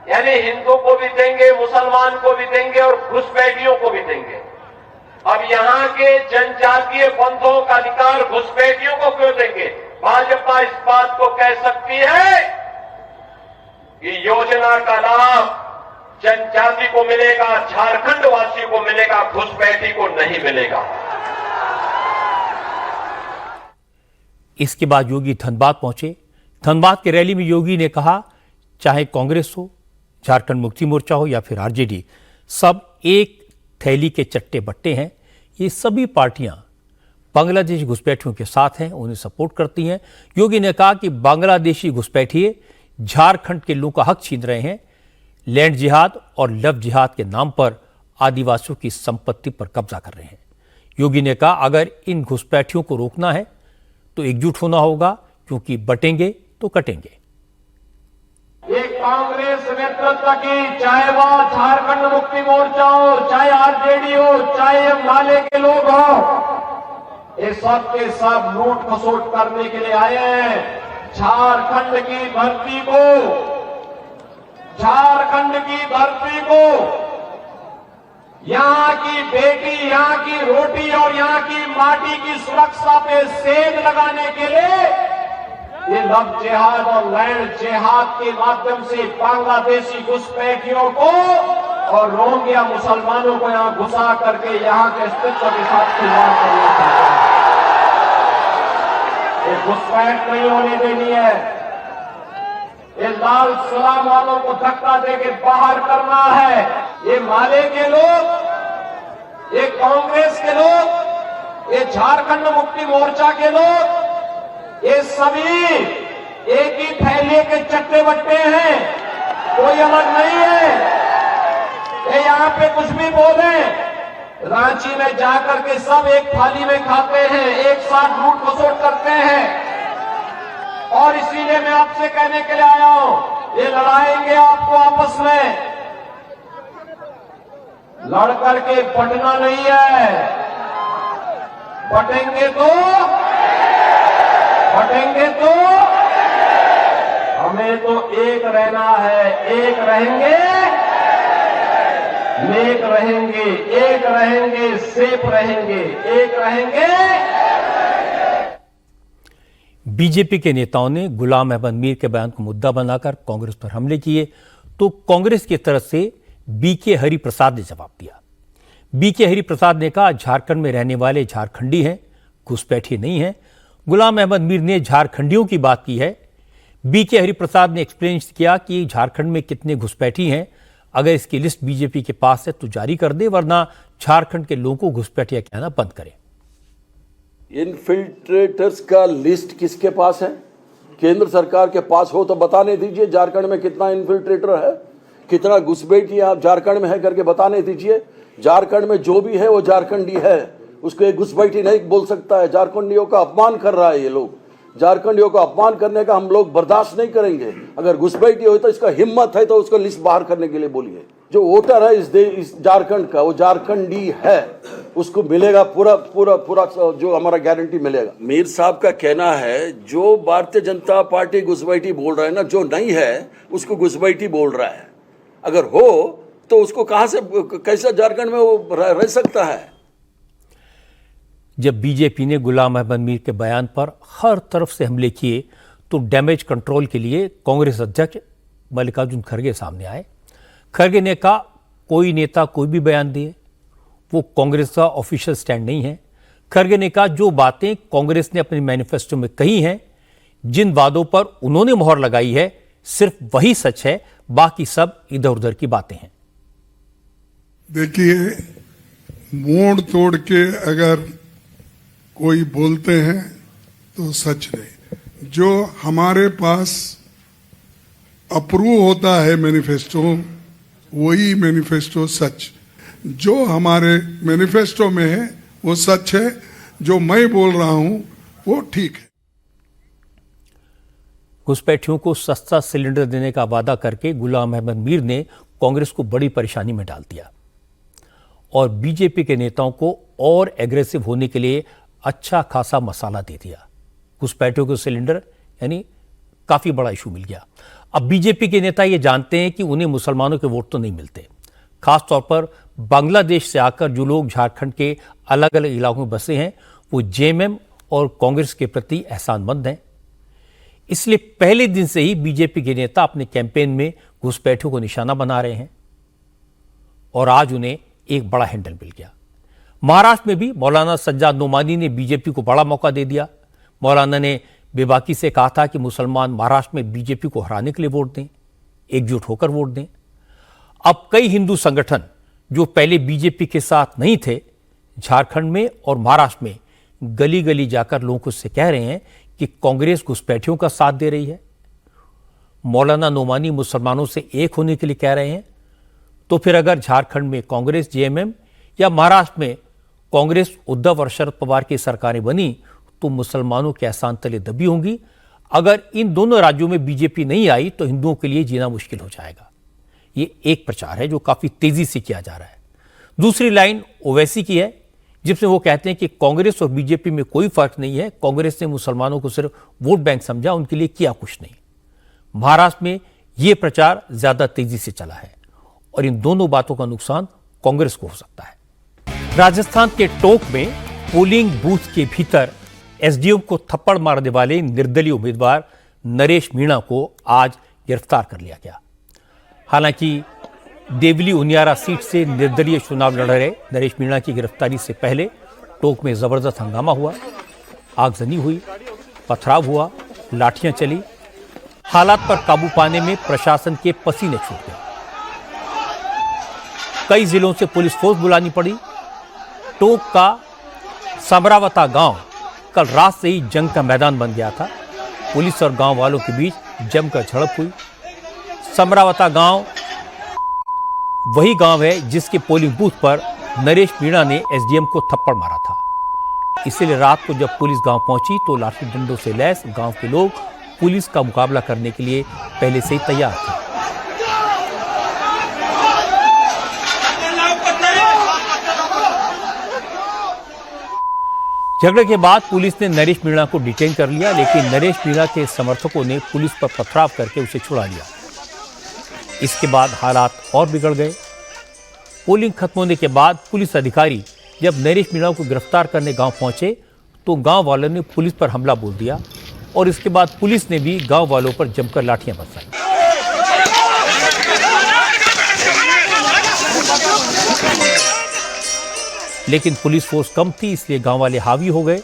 यानी हिंदू को भी देंगे, मुसलमान को भी देंगे और घुसपैठियों को भी देंगे। अब यहां के जनजातीय बंधुओं का अधिकार घुसपैठियों को क्यों देंगे? भाजपा इस बात को कह सकती है कि योजना का लाभ जनजाति को मिलेगा, झारखंड वासियों को मिलेगा, घुसपैठी को नहीं मिलेगा। इसके बाद योगी धनबाद पहुंचे। धनबाद की रैली में योगी ने कहा, चाहे कांग्रेस हो, झारखंड मुक्ति मोर्चा हो या फिर आरजेडी, सब एक थैली के चट्टे बट्टे हैं। ये सभी पार्टियां बांग्लादेशी घुसपैठियों के साथ हैं, उन्हें सपोर्ट करती हैं। योगी ने कहा कि बांग्लादेशी घुसपैठिए झारखंड के लोगों का हक छीन रहे हैं, लैंड जिहाद और लव जिहाद के नाम पर आदिवासियों की संपत्ति पर कब्जा कर रहे हैं। योगी ने कहा, अगर इन घुसपैठियों को रोकना है तो एकजुट होना होगा, क्योंकि बटेंगे तो कटेंगे। एक कांग्रेस नेतृत्व की, चाहे वह झारखंड मुक्ति मोर्चा हो, चाहे आरजेडी हो, चाहे माले के लोग हो, ये सब के सब लूट खसोट करने के लिए आए हैं। झारखंड की धरती को, झारखंड की धरती को, यहां की बेटी, यहां की रोटी और यहां की माटी की सुरक्षा पे सेंध लगाने के लिए ये लव जिहाद और लैंड जिहाद के माध्यम से बांग्लादेशी घुसपैठियों को और रोहिंग्या मुसलमानों को यहां घुसा करके यहां के अस्तित्व के साथ खिलवाड़ करना चाहते हैं। ये घुसपैठ नहीं होने देनी है। ये लाल सलाम वालों को धक्का देके बाहर करना है। ये माले के लोग, ये कांग्रेस के लोग, ये झारखंड मुक्ति मोर्चा के लोग, ये सभी एक ही थैले के चट्टे बट्टे हैं, कोई अलग नहीं है। ये यहां पे कुछ भी बोले, रांची में जाकर के सब एक थाली में खाते हैं, एक साथ लूट खसोट करते हैं। और इसीलिए मैं आपसे कहने के लिए आया हूं, ये लड़ाएंगे आपको आपस में, लड़ करके बटना नहीं है। बटेंगे तो हमें तो एक रहना है। एक रहेंगे, नेक रहेंगे, एक रहेंगे, सेफ रहेंगे, एक रहेंगे। बीजेपी के नेताओं ने गुलाम अहमद मीर के बयान को मुद्दा बनाकर कांग्रेस पर हमले किए, तो कांग्रेस की तरफ से बीके हरिप्रसाद ने जवाब दिया। बीके हरिप्रसाद ने कहा, झारखंड में रहने वाले झारखंडी हैं, घुसपैठिए नहीं हैं। गुलाम अहमद मीर ने झारखंडियों की बात की है। बीके हरिप्रसाद ने एक्सप्लेन किया कि झारखंड में कितने घुसपैठी हैं, अगर इसकी लिस्ट बीजेपी के पास है तो जारी कर दे, वरना झारखंड के लोगों को घुसपैठिया कहना बंद करें। इन्फिल्ट्रेटर्स का लिस्ट किसके पास है? केंद्र सरकार के पास हो तो बताने दीजिए। झारखंड में कितना इन्फिल्ट्रेटर है, कितना घुसपैठी आप झारखंड में है करके बताने दीजिए। झारखंड में जो भी है वो झारखंडी है, उसको एक घुसपैठी नहीं बोल सकता है। झारखंडियों का अपमान कर रहा है ये लोग। झारखंडियों का अपमान करने का हम लोग बर्दाश्त नहीं करेंगे। अगर घुसपैठी हो तो इसका हिम्मत है तो उसको लिस्ट बाहर करने के लिए बोलिए। जो वोटर है इस झारखंड का, वो झारखंडी है, उसको मिलेगा पूरा जो हमारा गारंटी मिलेगा। मीर साहब का कहना है, जो भारतीय जनता पार्टी घुसपैठी बोल रहा है ना, जो नहीं है उसको घुसपैठी बोल रहा है। अगर हो तो उसको कहां से, कैसे झारखंड में वो रह सकता है? जब बीजेपी ने गुलाम अहमद मीर के बयान पर हर तरफ से हमले किए, तो डैमेज कंट्रोल के लिए कांग्रेस अध्यक्ष मल्लिकार्जुन खड़गे सामने आए। खड़गे ने कहा, कोई नेता कोई भी बयान दिए, वो कांग्रेस का ऑफिशियल स्टैंड नहीं है। खड़गे ने कहा, जो बातें कांग्रेस ने अपने मैनिफेस्टो में कही हैं, जिन वादों पर उन्होंने मोहर लगाई है, सिर्फ वही सच है, बाकी सब इधर उधर की बातें हैं। देखिए, मोड़ तोड़ के अगर कोई बोलते हैं तो सच नहीं। जो हमारे पास अप्रूव होता है मैनिफेस्टो, वही मैनिफेस्टो सच। जो हमारे मैनिफेस्टो में है वो सच है, जो मैं बोल रहा हूं वो ठीक है। घुसपैठियों को सस्ता सिलेंडर देने का वादा करके गुलाम अहमद मीर ने कांग्रेस को बड़ी परेशानी में डाल दिया और बीजेपी के नेताओं को और एग्रेसिव होने के लिए अच्छा खासा मसाला दे दिया। घुसपैठियों को सिलेंडर यानी काफी बड़ा इशू मिल गया। अब बीजेपी के नेता ये जानते हैं कि उन्हें मुसलमानों के वोट तो नहीं मिलते, खासतौर पर बांग्लादेश से आकर जो लोग झारखंड के अलग अलग इलाकों में बसे हैं, वो जेएमएम और कांग्रेस के प्रति एहसानमंद हैं। इसलिए पहले दिन से ही बीजेपी के नेता अपने कैंपेन में घुसपैठियों को निशाना बना रहे हैं और आज उन्हें एक बड़ा हैंडल मिल गया। महाराष्ट्र में भी मौलाना सज्जाद नोमानी ने बीजेपी को बड़ा मौका दे दिया। मौलाना ने बेबाकी से कहा था कि मुसलमान महाराष्ट्र में बीजेपी को हराने के लिए वोट दें, एकजुट होकर वोट दें। अब कई हिंदू संगठन जो पहले बीजेपी के साथ नहीं थे, झारखंड में और महाराष्ट्र में गली गली जाकर लोगों से कह रहे हैं कि कांग्रेस घुसपैठियों का साथ दे रही है। मौलाना नोमानी मुसलमानों से एक होने के लिए कह रहे हैं, तो फिर अगर झारखंड में कांग्रेस जेएमएम या महाराष्ट्र में कांग्रेस उद्धव और शरद पवार की सरकारें बनी तो मुसलमानों के एहसान तले दबी होंगी। अगर इन दोनों राज्यों में बीजेपी नहीं आई तो हिंदुओं के लिए जीना मुश्किल हो जाएगा। ये एक प्रचार है जो काफी तेजी से किया जा रहा है। दूसरी लाइन ओवैसी की है, जिसमें वो कहते हैं कि कांग्रेस और बीजेपी में कोई फर्क नहीं है, कांग्रेस ने मुसलमानों को सिर्फ वोट बैंक समझा, उनके लिए किया कुछ नहीं। महाराष्ट्र में यह प्रचार ज्यादा तेजी से चला है और इन दोनों बातों का नुकसान कांग्रेस को हो सकता है। राजस्थान के टोंक में पोलिंग बूथ के भीतर एसडीएम को थप्पड़ मारने वाले निर्दलीय उम्मीदवार नरेश मीणा को आज गिरफ्तार कर लिया गया। हालांकि देवली उनियारा सीट से निर्दलीय चुनाव लड़ रहे नरेश मीणा की गिरफ्तारी से पहले टोंक में जबरदस्त हंगामा हुआ, आगजनी हुई, पथराव हुआ, लाठियां चली। हालात पर काबू पाने में प्रशासन के पसीने छूट गए। कई जिलों से पुलिस फोर्स बुलानी पड़ी। टोंक का समरावता गांव कल रात से ही जंग का मैदान बन गया था। पुलिस और गांव वालों के बीच जमकर झड़प हुई। समरावता गांव वही गांव है जिसके पोलिंग बूथ पर नरेश मीणा ने एसडीएम को थप्पड़ मारा था। इसलिए रात को जब पुलिस गांव पहुंची तो लाठी डंडों से लैस गांव के लोग पुलिस का मुकाबला करने के लिए पहले से ही तैयार थे। झगड़े के बाद पुलिस ने नरेश मीणा को डिटेन कर लिया, लेकिन नरेश मीणा के समर्थकों ने पुलिस पर पथराव करके उसे छुड़ा लिया। इसके बाद हालात और बिगड़ गए। पोलिंग खत्म होने के बाद पुलिस अधिकारी जब नरेश मीणा को गिरफ्तार करने गांव पहुंचे तो गांव वालों ने पुलिस पर हमला बोल दिया और इसके बाद पुलिस ने भी गांव वालों पर जमकर लाठियां बरसाई। लेकिन पुलिस फोर्स कम थी, इसलिए गांव वाले हावी हो गए।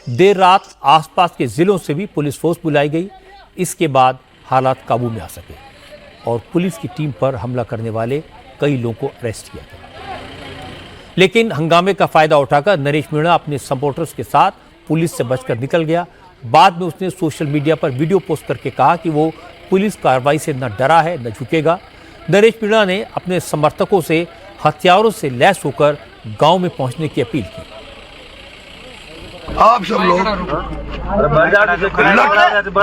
देर रात आसपास के जिलों से भी पुलिस फोर्स बुलाई गई। इसके बाद हालात काबू में आ सके और पुलिस की टीम पर हमला करने वाले कई लोगों को अरेस्ट किया गया। लेकिन हंगामे का फायदा उठाकर नरेश मीणा अपने सपोर्टर्स के साथ पुलिस से बचकर निकल गया। बाद में उसने सोशल मीडिया पर वीडियो पोस्ट करके कहा कि वो पुलिस कार्रवाई से न डरा है न झुकेगा। नरेश मीणा ने अपने समर्थकों से हथियारों से लैस होकर गांव में पहुंचने की अपील की। आप सब लोग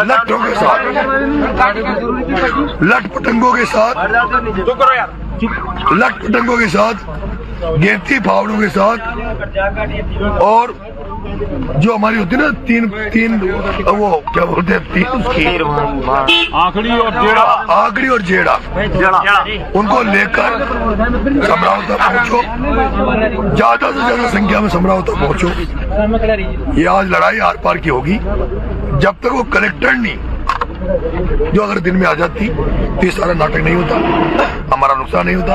लट्ठों के साथ, लठ पतंगों के साथ, गिरती फावड़ों के साथ और जो हमारी होती है ना तीन वो क्या बोलते हैं, तीन उसकी आखड़ी और जेड़ा उनको लेकर समरावता पहुंचो। ज्यादा से ज्यादा संख्या में समरावता पहुंचो। ये आज लड़ाई आर पार की होगी। जब तक वो कलेक्टर नहीं, जो अगर दिन में आ जाती तो ये सारा नाटक नहीं होता, हमारा नुकसान नहीं होता।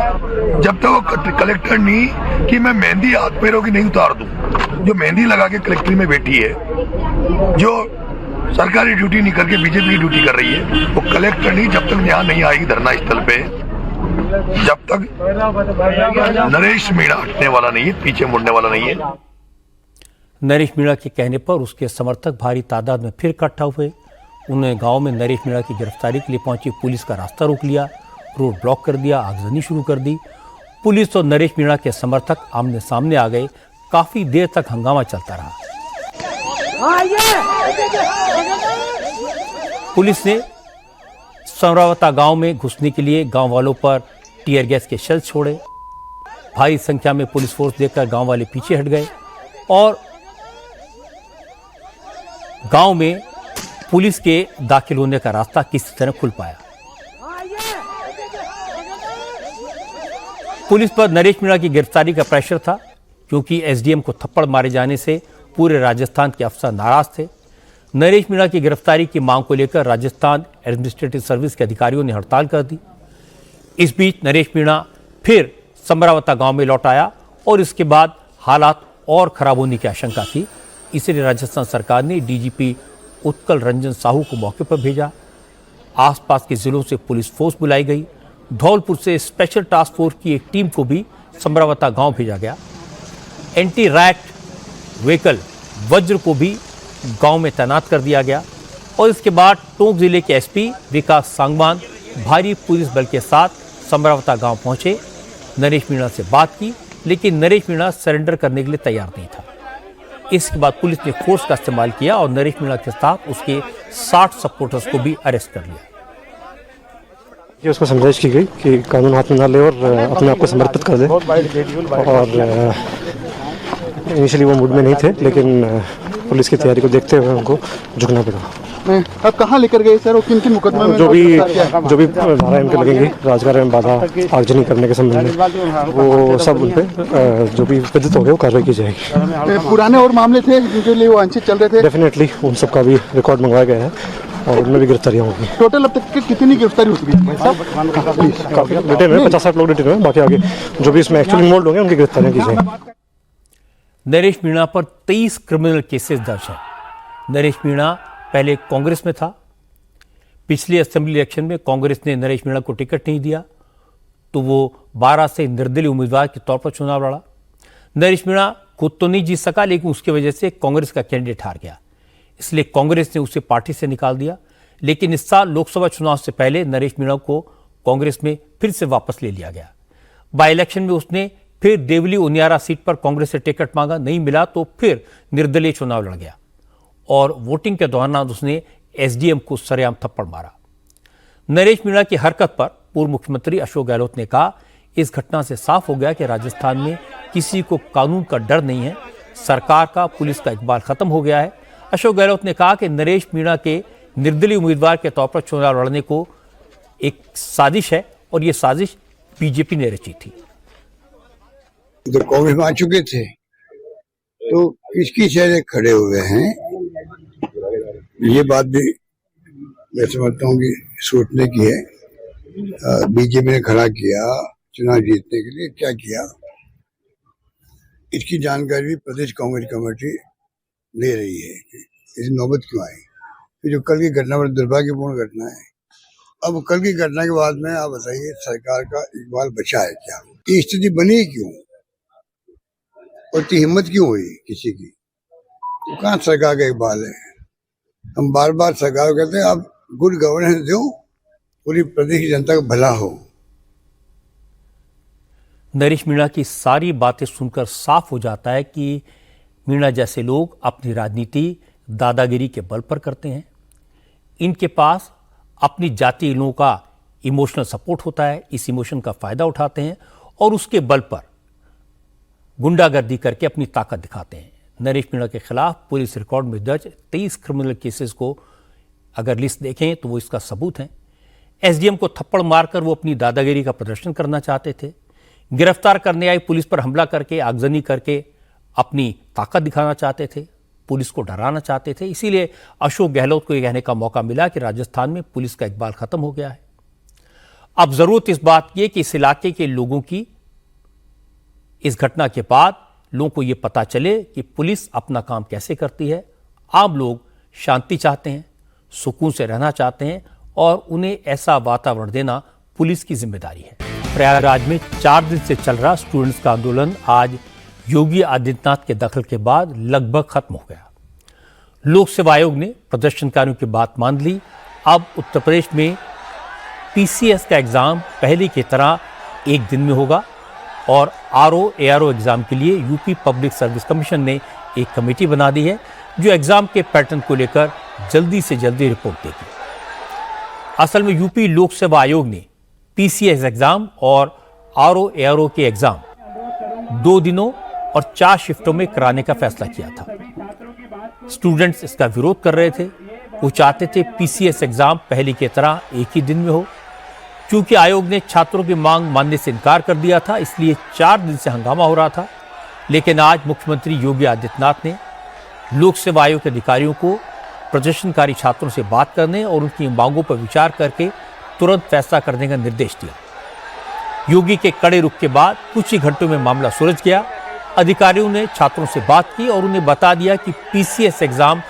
जब तक वो कलेक्टर नहीं कि मैं मेहंदी हाथ पैरों की नहीं उतार दूं, जो मेहंदी लगा के कलेक्ट्री में बैठी है, जो सरकारी ड्यूटी नहीं करके बीजेपी की ड्यूटी कर रही है, वो कलेक्टर नहीं जब तक यहाँ नहीं आएगी धरना स्थल पे, जब तक नरेश मीणा हटने वाला नहीं है, पीछे मुड़ने वाला नहीं है। नरेश मीणा के कहने पर उसके समर्थक भारी तादाद में फिर इकट्ठा हुए। उन्होंने गांव में नरेश मीणा की गिरफ्तारी के लिए पहुंची पुलिस का रास्ता रोक लिया, रोड ब्लॉक कर दिया, आगजनी शुरू कर दी। पुलिस और नरेश मीणा के समर्थक आमने सामने आ गए। काफी देर तक हंगामा चलता रहा। पुलिस ने समरावता गांव में घुसने के लिए गांव वालों पर टीयर गैस के शेल छोड़े। भारी संख्या में पुलिस फोर्स देखकर गांव वाले पीछे हट गए और गांव में पुलिस के दाखिल होने का रास्ता किसी तरह खुल पाया। पुलिस पर नरेश मीणा की गिरफ्तारी का प्रेशर था, क्योंकि एसडीएम को थप्पड़ मारे जाने से पूरे राजस्थान के अफसर नाराज थे। नरेश मीणा की गिरफ्तारी की मांग को लेकर राजस्थान एडमिनिस्ट्रेटिव सर्विस के अधिकारियों ने हड़ताल कर दी। इस बीच नरेश मीणा फिर समरावता गांव में लौट आया और इसके बाद हालात और खराब होने की आशंका थी। इसलिए राजस्थान सरकार ने डीजीपी उत्कल रंजन साहू को मौके पर भेजा। आसपास के जिलों से पुलिस फोर्स बुलाई गई। धौलपुर से स्पेशल टास्क फोर्स की एक टीम को भी समरावता गांव भेजा गया। एंटी रैट व्हीकल वज्र को भी गांव में तैनात कर दिया गया और इसके बाद टोंक जिले के एसपी विकास सांगवान भारी पुलिस बल के साथ समरावता गांव पहुंचे। नरेश मीणा से बात की, लेकिन नरेश मीणा सरेंडर करने के लिए तैयार नहीं था। इसके बाद पुलिस ने फोर्स का इस्तेमाल किया और नरेश मीणा के साथ उसके 60 सपोर्टर्स को भी अरेस्ट कर लिया। ये उसको समझाइश की गई कि कानून हाथ में ना ले और अपने आप को समर्पित कर दे। और इनिशियली वो मूड में नहीं थे, लेकिन पुलिस की तैयारी को देखते हुए उनको झुकना पड़ा। अब कहाँ लेकर गए सर और किन किन मुकदमे में? जो भी धारा इनके लगेंगे राजकार्य में बाधा आगजनी करने के संबंध में, वो सब उन पे जो भी विदित हो गए वो कार्रवाई की जाएगी। पुराने और मामले थे जिनके लिए वो वांछित चल रहे थे? डेफिनेटली उन सब का भी रिकॉर्ड मंगवाया गया है और उनमें भी गिरफ्तारियाँ होगी। टोटल अब तक कितनी गिरफ्तारी हो चुकी है? काफी डिटेल में 50-60 लोग डिटेल में, बाकी आगे जो भी इसमें एक्चुअली इन्वॉल्व होंगे उनकी गिरफ्तारियाँ की जाएंगी। नरेश मीणा पर 23 क्रिमिनल केसेस दर्ज हैं। नरेश मीणा पहले कांग्रेस में था। पिछले असेंबली इलेक्शन में कांग्रेस ने नरेश मीणा को टिकट नहीं दिया तो वो 12 से निर्दलीय उम्मीदवार के तौर पर चुनाव लड़ा। नरेश मीणा खुद तो नहीं जीत सका, लेकिन उसकी वजह से कांग्रेस का कैंडिडेट हार गया, इसलिए कांग्रेस ने उसे पार्टी से निकाल दिया। लेकिन इस साल लोकसभा चुनाव से पहले नरेश मीणा को कांग्रेस में फिर से वापस ले लिया गया। बाई इलेक्शन में उसने फिर देवली उनियारा सीट पर कांग्रेस से टिकट मांगा, नहीं मिला तो फिर निर्दलीय चुनाव लड़ गया और वोटिंग के दौरान उसने एसडीएम को सरेआम थप्पड़ मारा। नरेश मीणा की हरकत पर पूर्व मुख्यमंत्री अशोक गहलोत ने कहा, इस घटना से साफ हो गया कि राजस्थान में किसी को कानून का डर नहीं है, सरकार का पुलिस का इकबाल खत्म हो गया है। अशोक गहलोत ने कहा कि नरेश मीणा के निर्दलीय उम्मीदवार के तौर पर चुनाव लड़ने को एक साजिश है और ये साजिश बीजेपी ने रची थी। तो कांग्रेस में आ चुके थे तो किसकी चेहरे खड़े हुए हैं, ये बात भी मैं समझता हूँ कि सोचने की है। बीजेपी ने खड़ा किया चुनाव जीतने के लिए, क्या किया इसकी जानकारी भी प्रदेश कांग्रेस कमेटी ले रही है कि इस नौबत क्यों आई। तो जो कल की घटना बड़ी दुर्भाग्यपूर्ण घटना है। अब कल की घटना के बाद में आप बताइए सरकार का इकबाल बचा है क्या? ये स्थिति बनी क्यों और इतनी हिम्मत क्यों हुई किसी की? तो कहाँ सरकार का इकबाल है? हम बार बार सरकार को कहते हैं आप गुड गवर्नेंस दो, पूरी प्रदेश की जनता का भला हो। नरेश मीणा की सारी बातें सुनकर साफ हो जाता है कि मीणा जैसे लोग अपनी राजनीति दादागिरी के बल पर करते हैं। इनके पास अपनी जाति लोगों का इमोशनल सपोर्ट होता है, इस इमोशन का फायदा उठाते हैं और उसके बल पर गुंडागर्दी करके अपनी ताकत दिखाते हैं। नरेश मीणा के खिलाफ पुलिस रिकॉर्ड में दर्ज 23 क्रिमिनल केसेस को अगर लिस्ट देखें तो वो इसका सबूत है। एसडीएम को थप्पड़ मारकर वो अपनी दादागिरी का प्रदर्शन करना चाहते थे। गिरफ्तार करने आई पुलिस पर हमला करके आगजनी करके अपनी ताकत दिखाना चाहते थे, पुलिस को डराना चाहते थे। इसीलिए अशोक गहलोत को यह कहने का मौका मिला कि राजस्थान में पुलिस का इकबाल खत्म हो गया है। अब जरूरत इस बात की है कि इस इलाके के लोगों की इस घटना के बाद लोगों को यह पता चले कि पुलिस अपना काम कैसे करती है। आम लोग शांति चाहते हैं, सुकून से रहना चाहते हैं और उन्हें ऐसा वातावरण देना पुलिस की जिम्मेदारी है। प्रयागराज में 4 दिन से चल रहा स्टूडेंट्स का आंदोलन आज योगी आदित्यनाथ के दखल के बाद लगभग खत्म हो गया। लोक सेवा आयोग ने प्रदर्शनकारियों की बात मान ली। अब उत्तर प्रदेश में पीसीएस का एग्जाम पहले की तरह एक दिन में होगा और आरओ एआरओ एग्जाम के लिए यूपी पब्लिक सर्विस कमीशन ने एक कमेटी बना दी है जो एग्जाम के पैटर्न को लेकर जल्दी से जल्दी रिपोर्ट देगी। असल में यूपी लोक सेवा आयोग ने पीसीएस एग्जाम और आरओ एआरओ के एग्जाम 2 दिनों और 4 शिफ्टों में कराने का फैसला किया था। स्टूडेंट्स इसका विरोध कर रहे थे। वो चाहते थे पीसीएस एग्जाम पहले की तरह एक ही दिन में हो। क्योंकि आयोग ने छात्रों की मांग मानने से इनकार कर दिया था, इसलिए 4 दिन से हंगामा हो रहा था। लेकिन आज मुख्यमंत्री योगी आदित्यनाथ ने लोक सेवा आयोग के अधिकारियों को प्रदर्शनकारी छात्रों से बात करने और उनकी मांगों पर विचार करके तुरंत फैसला करने का निर्देश दिया। योगी के कड़े रुख के बाद कुछ ही घंटों में मामला सुलझ गया। अधिकारियों ने छात्रों से बात की और उन्हें बता दिया कि पीसीएस एग्जाम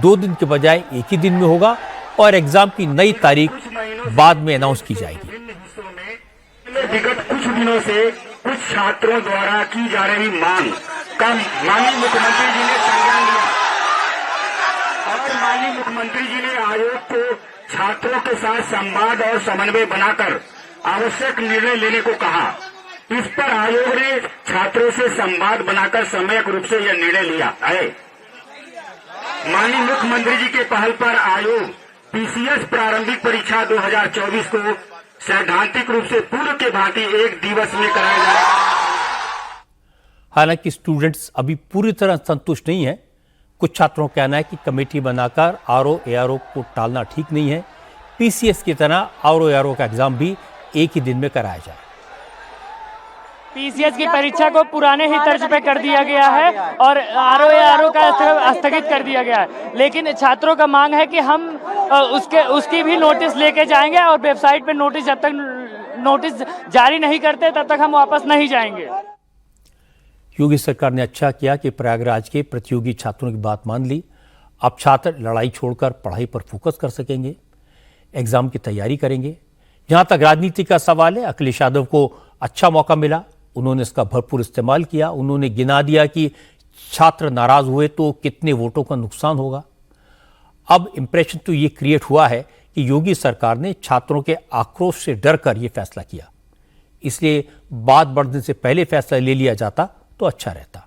2 दिन के बजाय एक ही दिन में होगा और एग्जाम की नई तारीख बाद में अनाउंस की जाएगी। विगत कुछ दिनों से कुछ छात्रों द्वारा की जा रही मांग का माननीय मुख्यमंत्री जी ने संज्ञान लिया और माननीय मुख्यमंत्री जी ने आयोग को छात्रों के साथ संवाद और समन्वय बनाकर आवश्यक निर्णय लेने को कहा। इस पर आयोग ने छात्रों से संवाद बनाकर सम्यक रूप से यह निर्णय लिया है। माननीय मुख्यमंत्री जी के पहल पर आयोग पीसीएस प्रारंभिक परीक्षा 2024 को सैद्धांतिक रूप से पूर्व के भांति एक दिवस में कराया जाएगा। हालांकि स्टूडेंट्स अभी पूरी तरह संतुष्ट नहीं है। कुछ छात्रों का कहना है कि कमेटी बनाकर आरओ एआरओ को टालना ठीक नहीं है। पीसीएस की तरह आरओ एआरओ का एग्जाम भी एक ही दिन में कराया जाए। पीसीएस की परीक्षा को पुराने ही तर्ज पे कर दिया गया है और आरओ एआरओ का स्थगित कर दिया गया है, लेकिन छात्रों का मांग है कि हम उसकी भी नोटिस लेके जाएंगे और वेबसाइट पे नोटिस जब तक नोटिस जारी नहीं करते तब तक हम वापस नहीं जाएंगे। योगी सरकार ने अच्छा किया कि प्रयागराज के प्रतियोगी छात्रों की बात मान ली। अब छात्र लड़ाई छोड़कर पढ़ाई पर फोकस कर सकेंगे, एग्जाम की तैयारी करेंगे। जहां तक राजनीति का सवाल है, अखिलेश यादव को अच्छा मौका मिला, उन्होंने इसका भरपूर इस्तेमाल किया। उन्होंने गिना दिया कि छात्र नाराज हुए तो कितने वोटों का नुकसान होगा। अब इंप्रेशन तो ये क्रिएट हुआ है कि योगी सरकार ने छात्रों के आक्रोश से डरकर यह फैसला किया, इसलिए बात बढ़ने से पहले फैसला ले लिया जाता तो अच्छा रहता।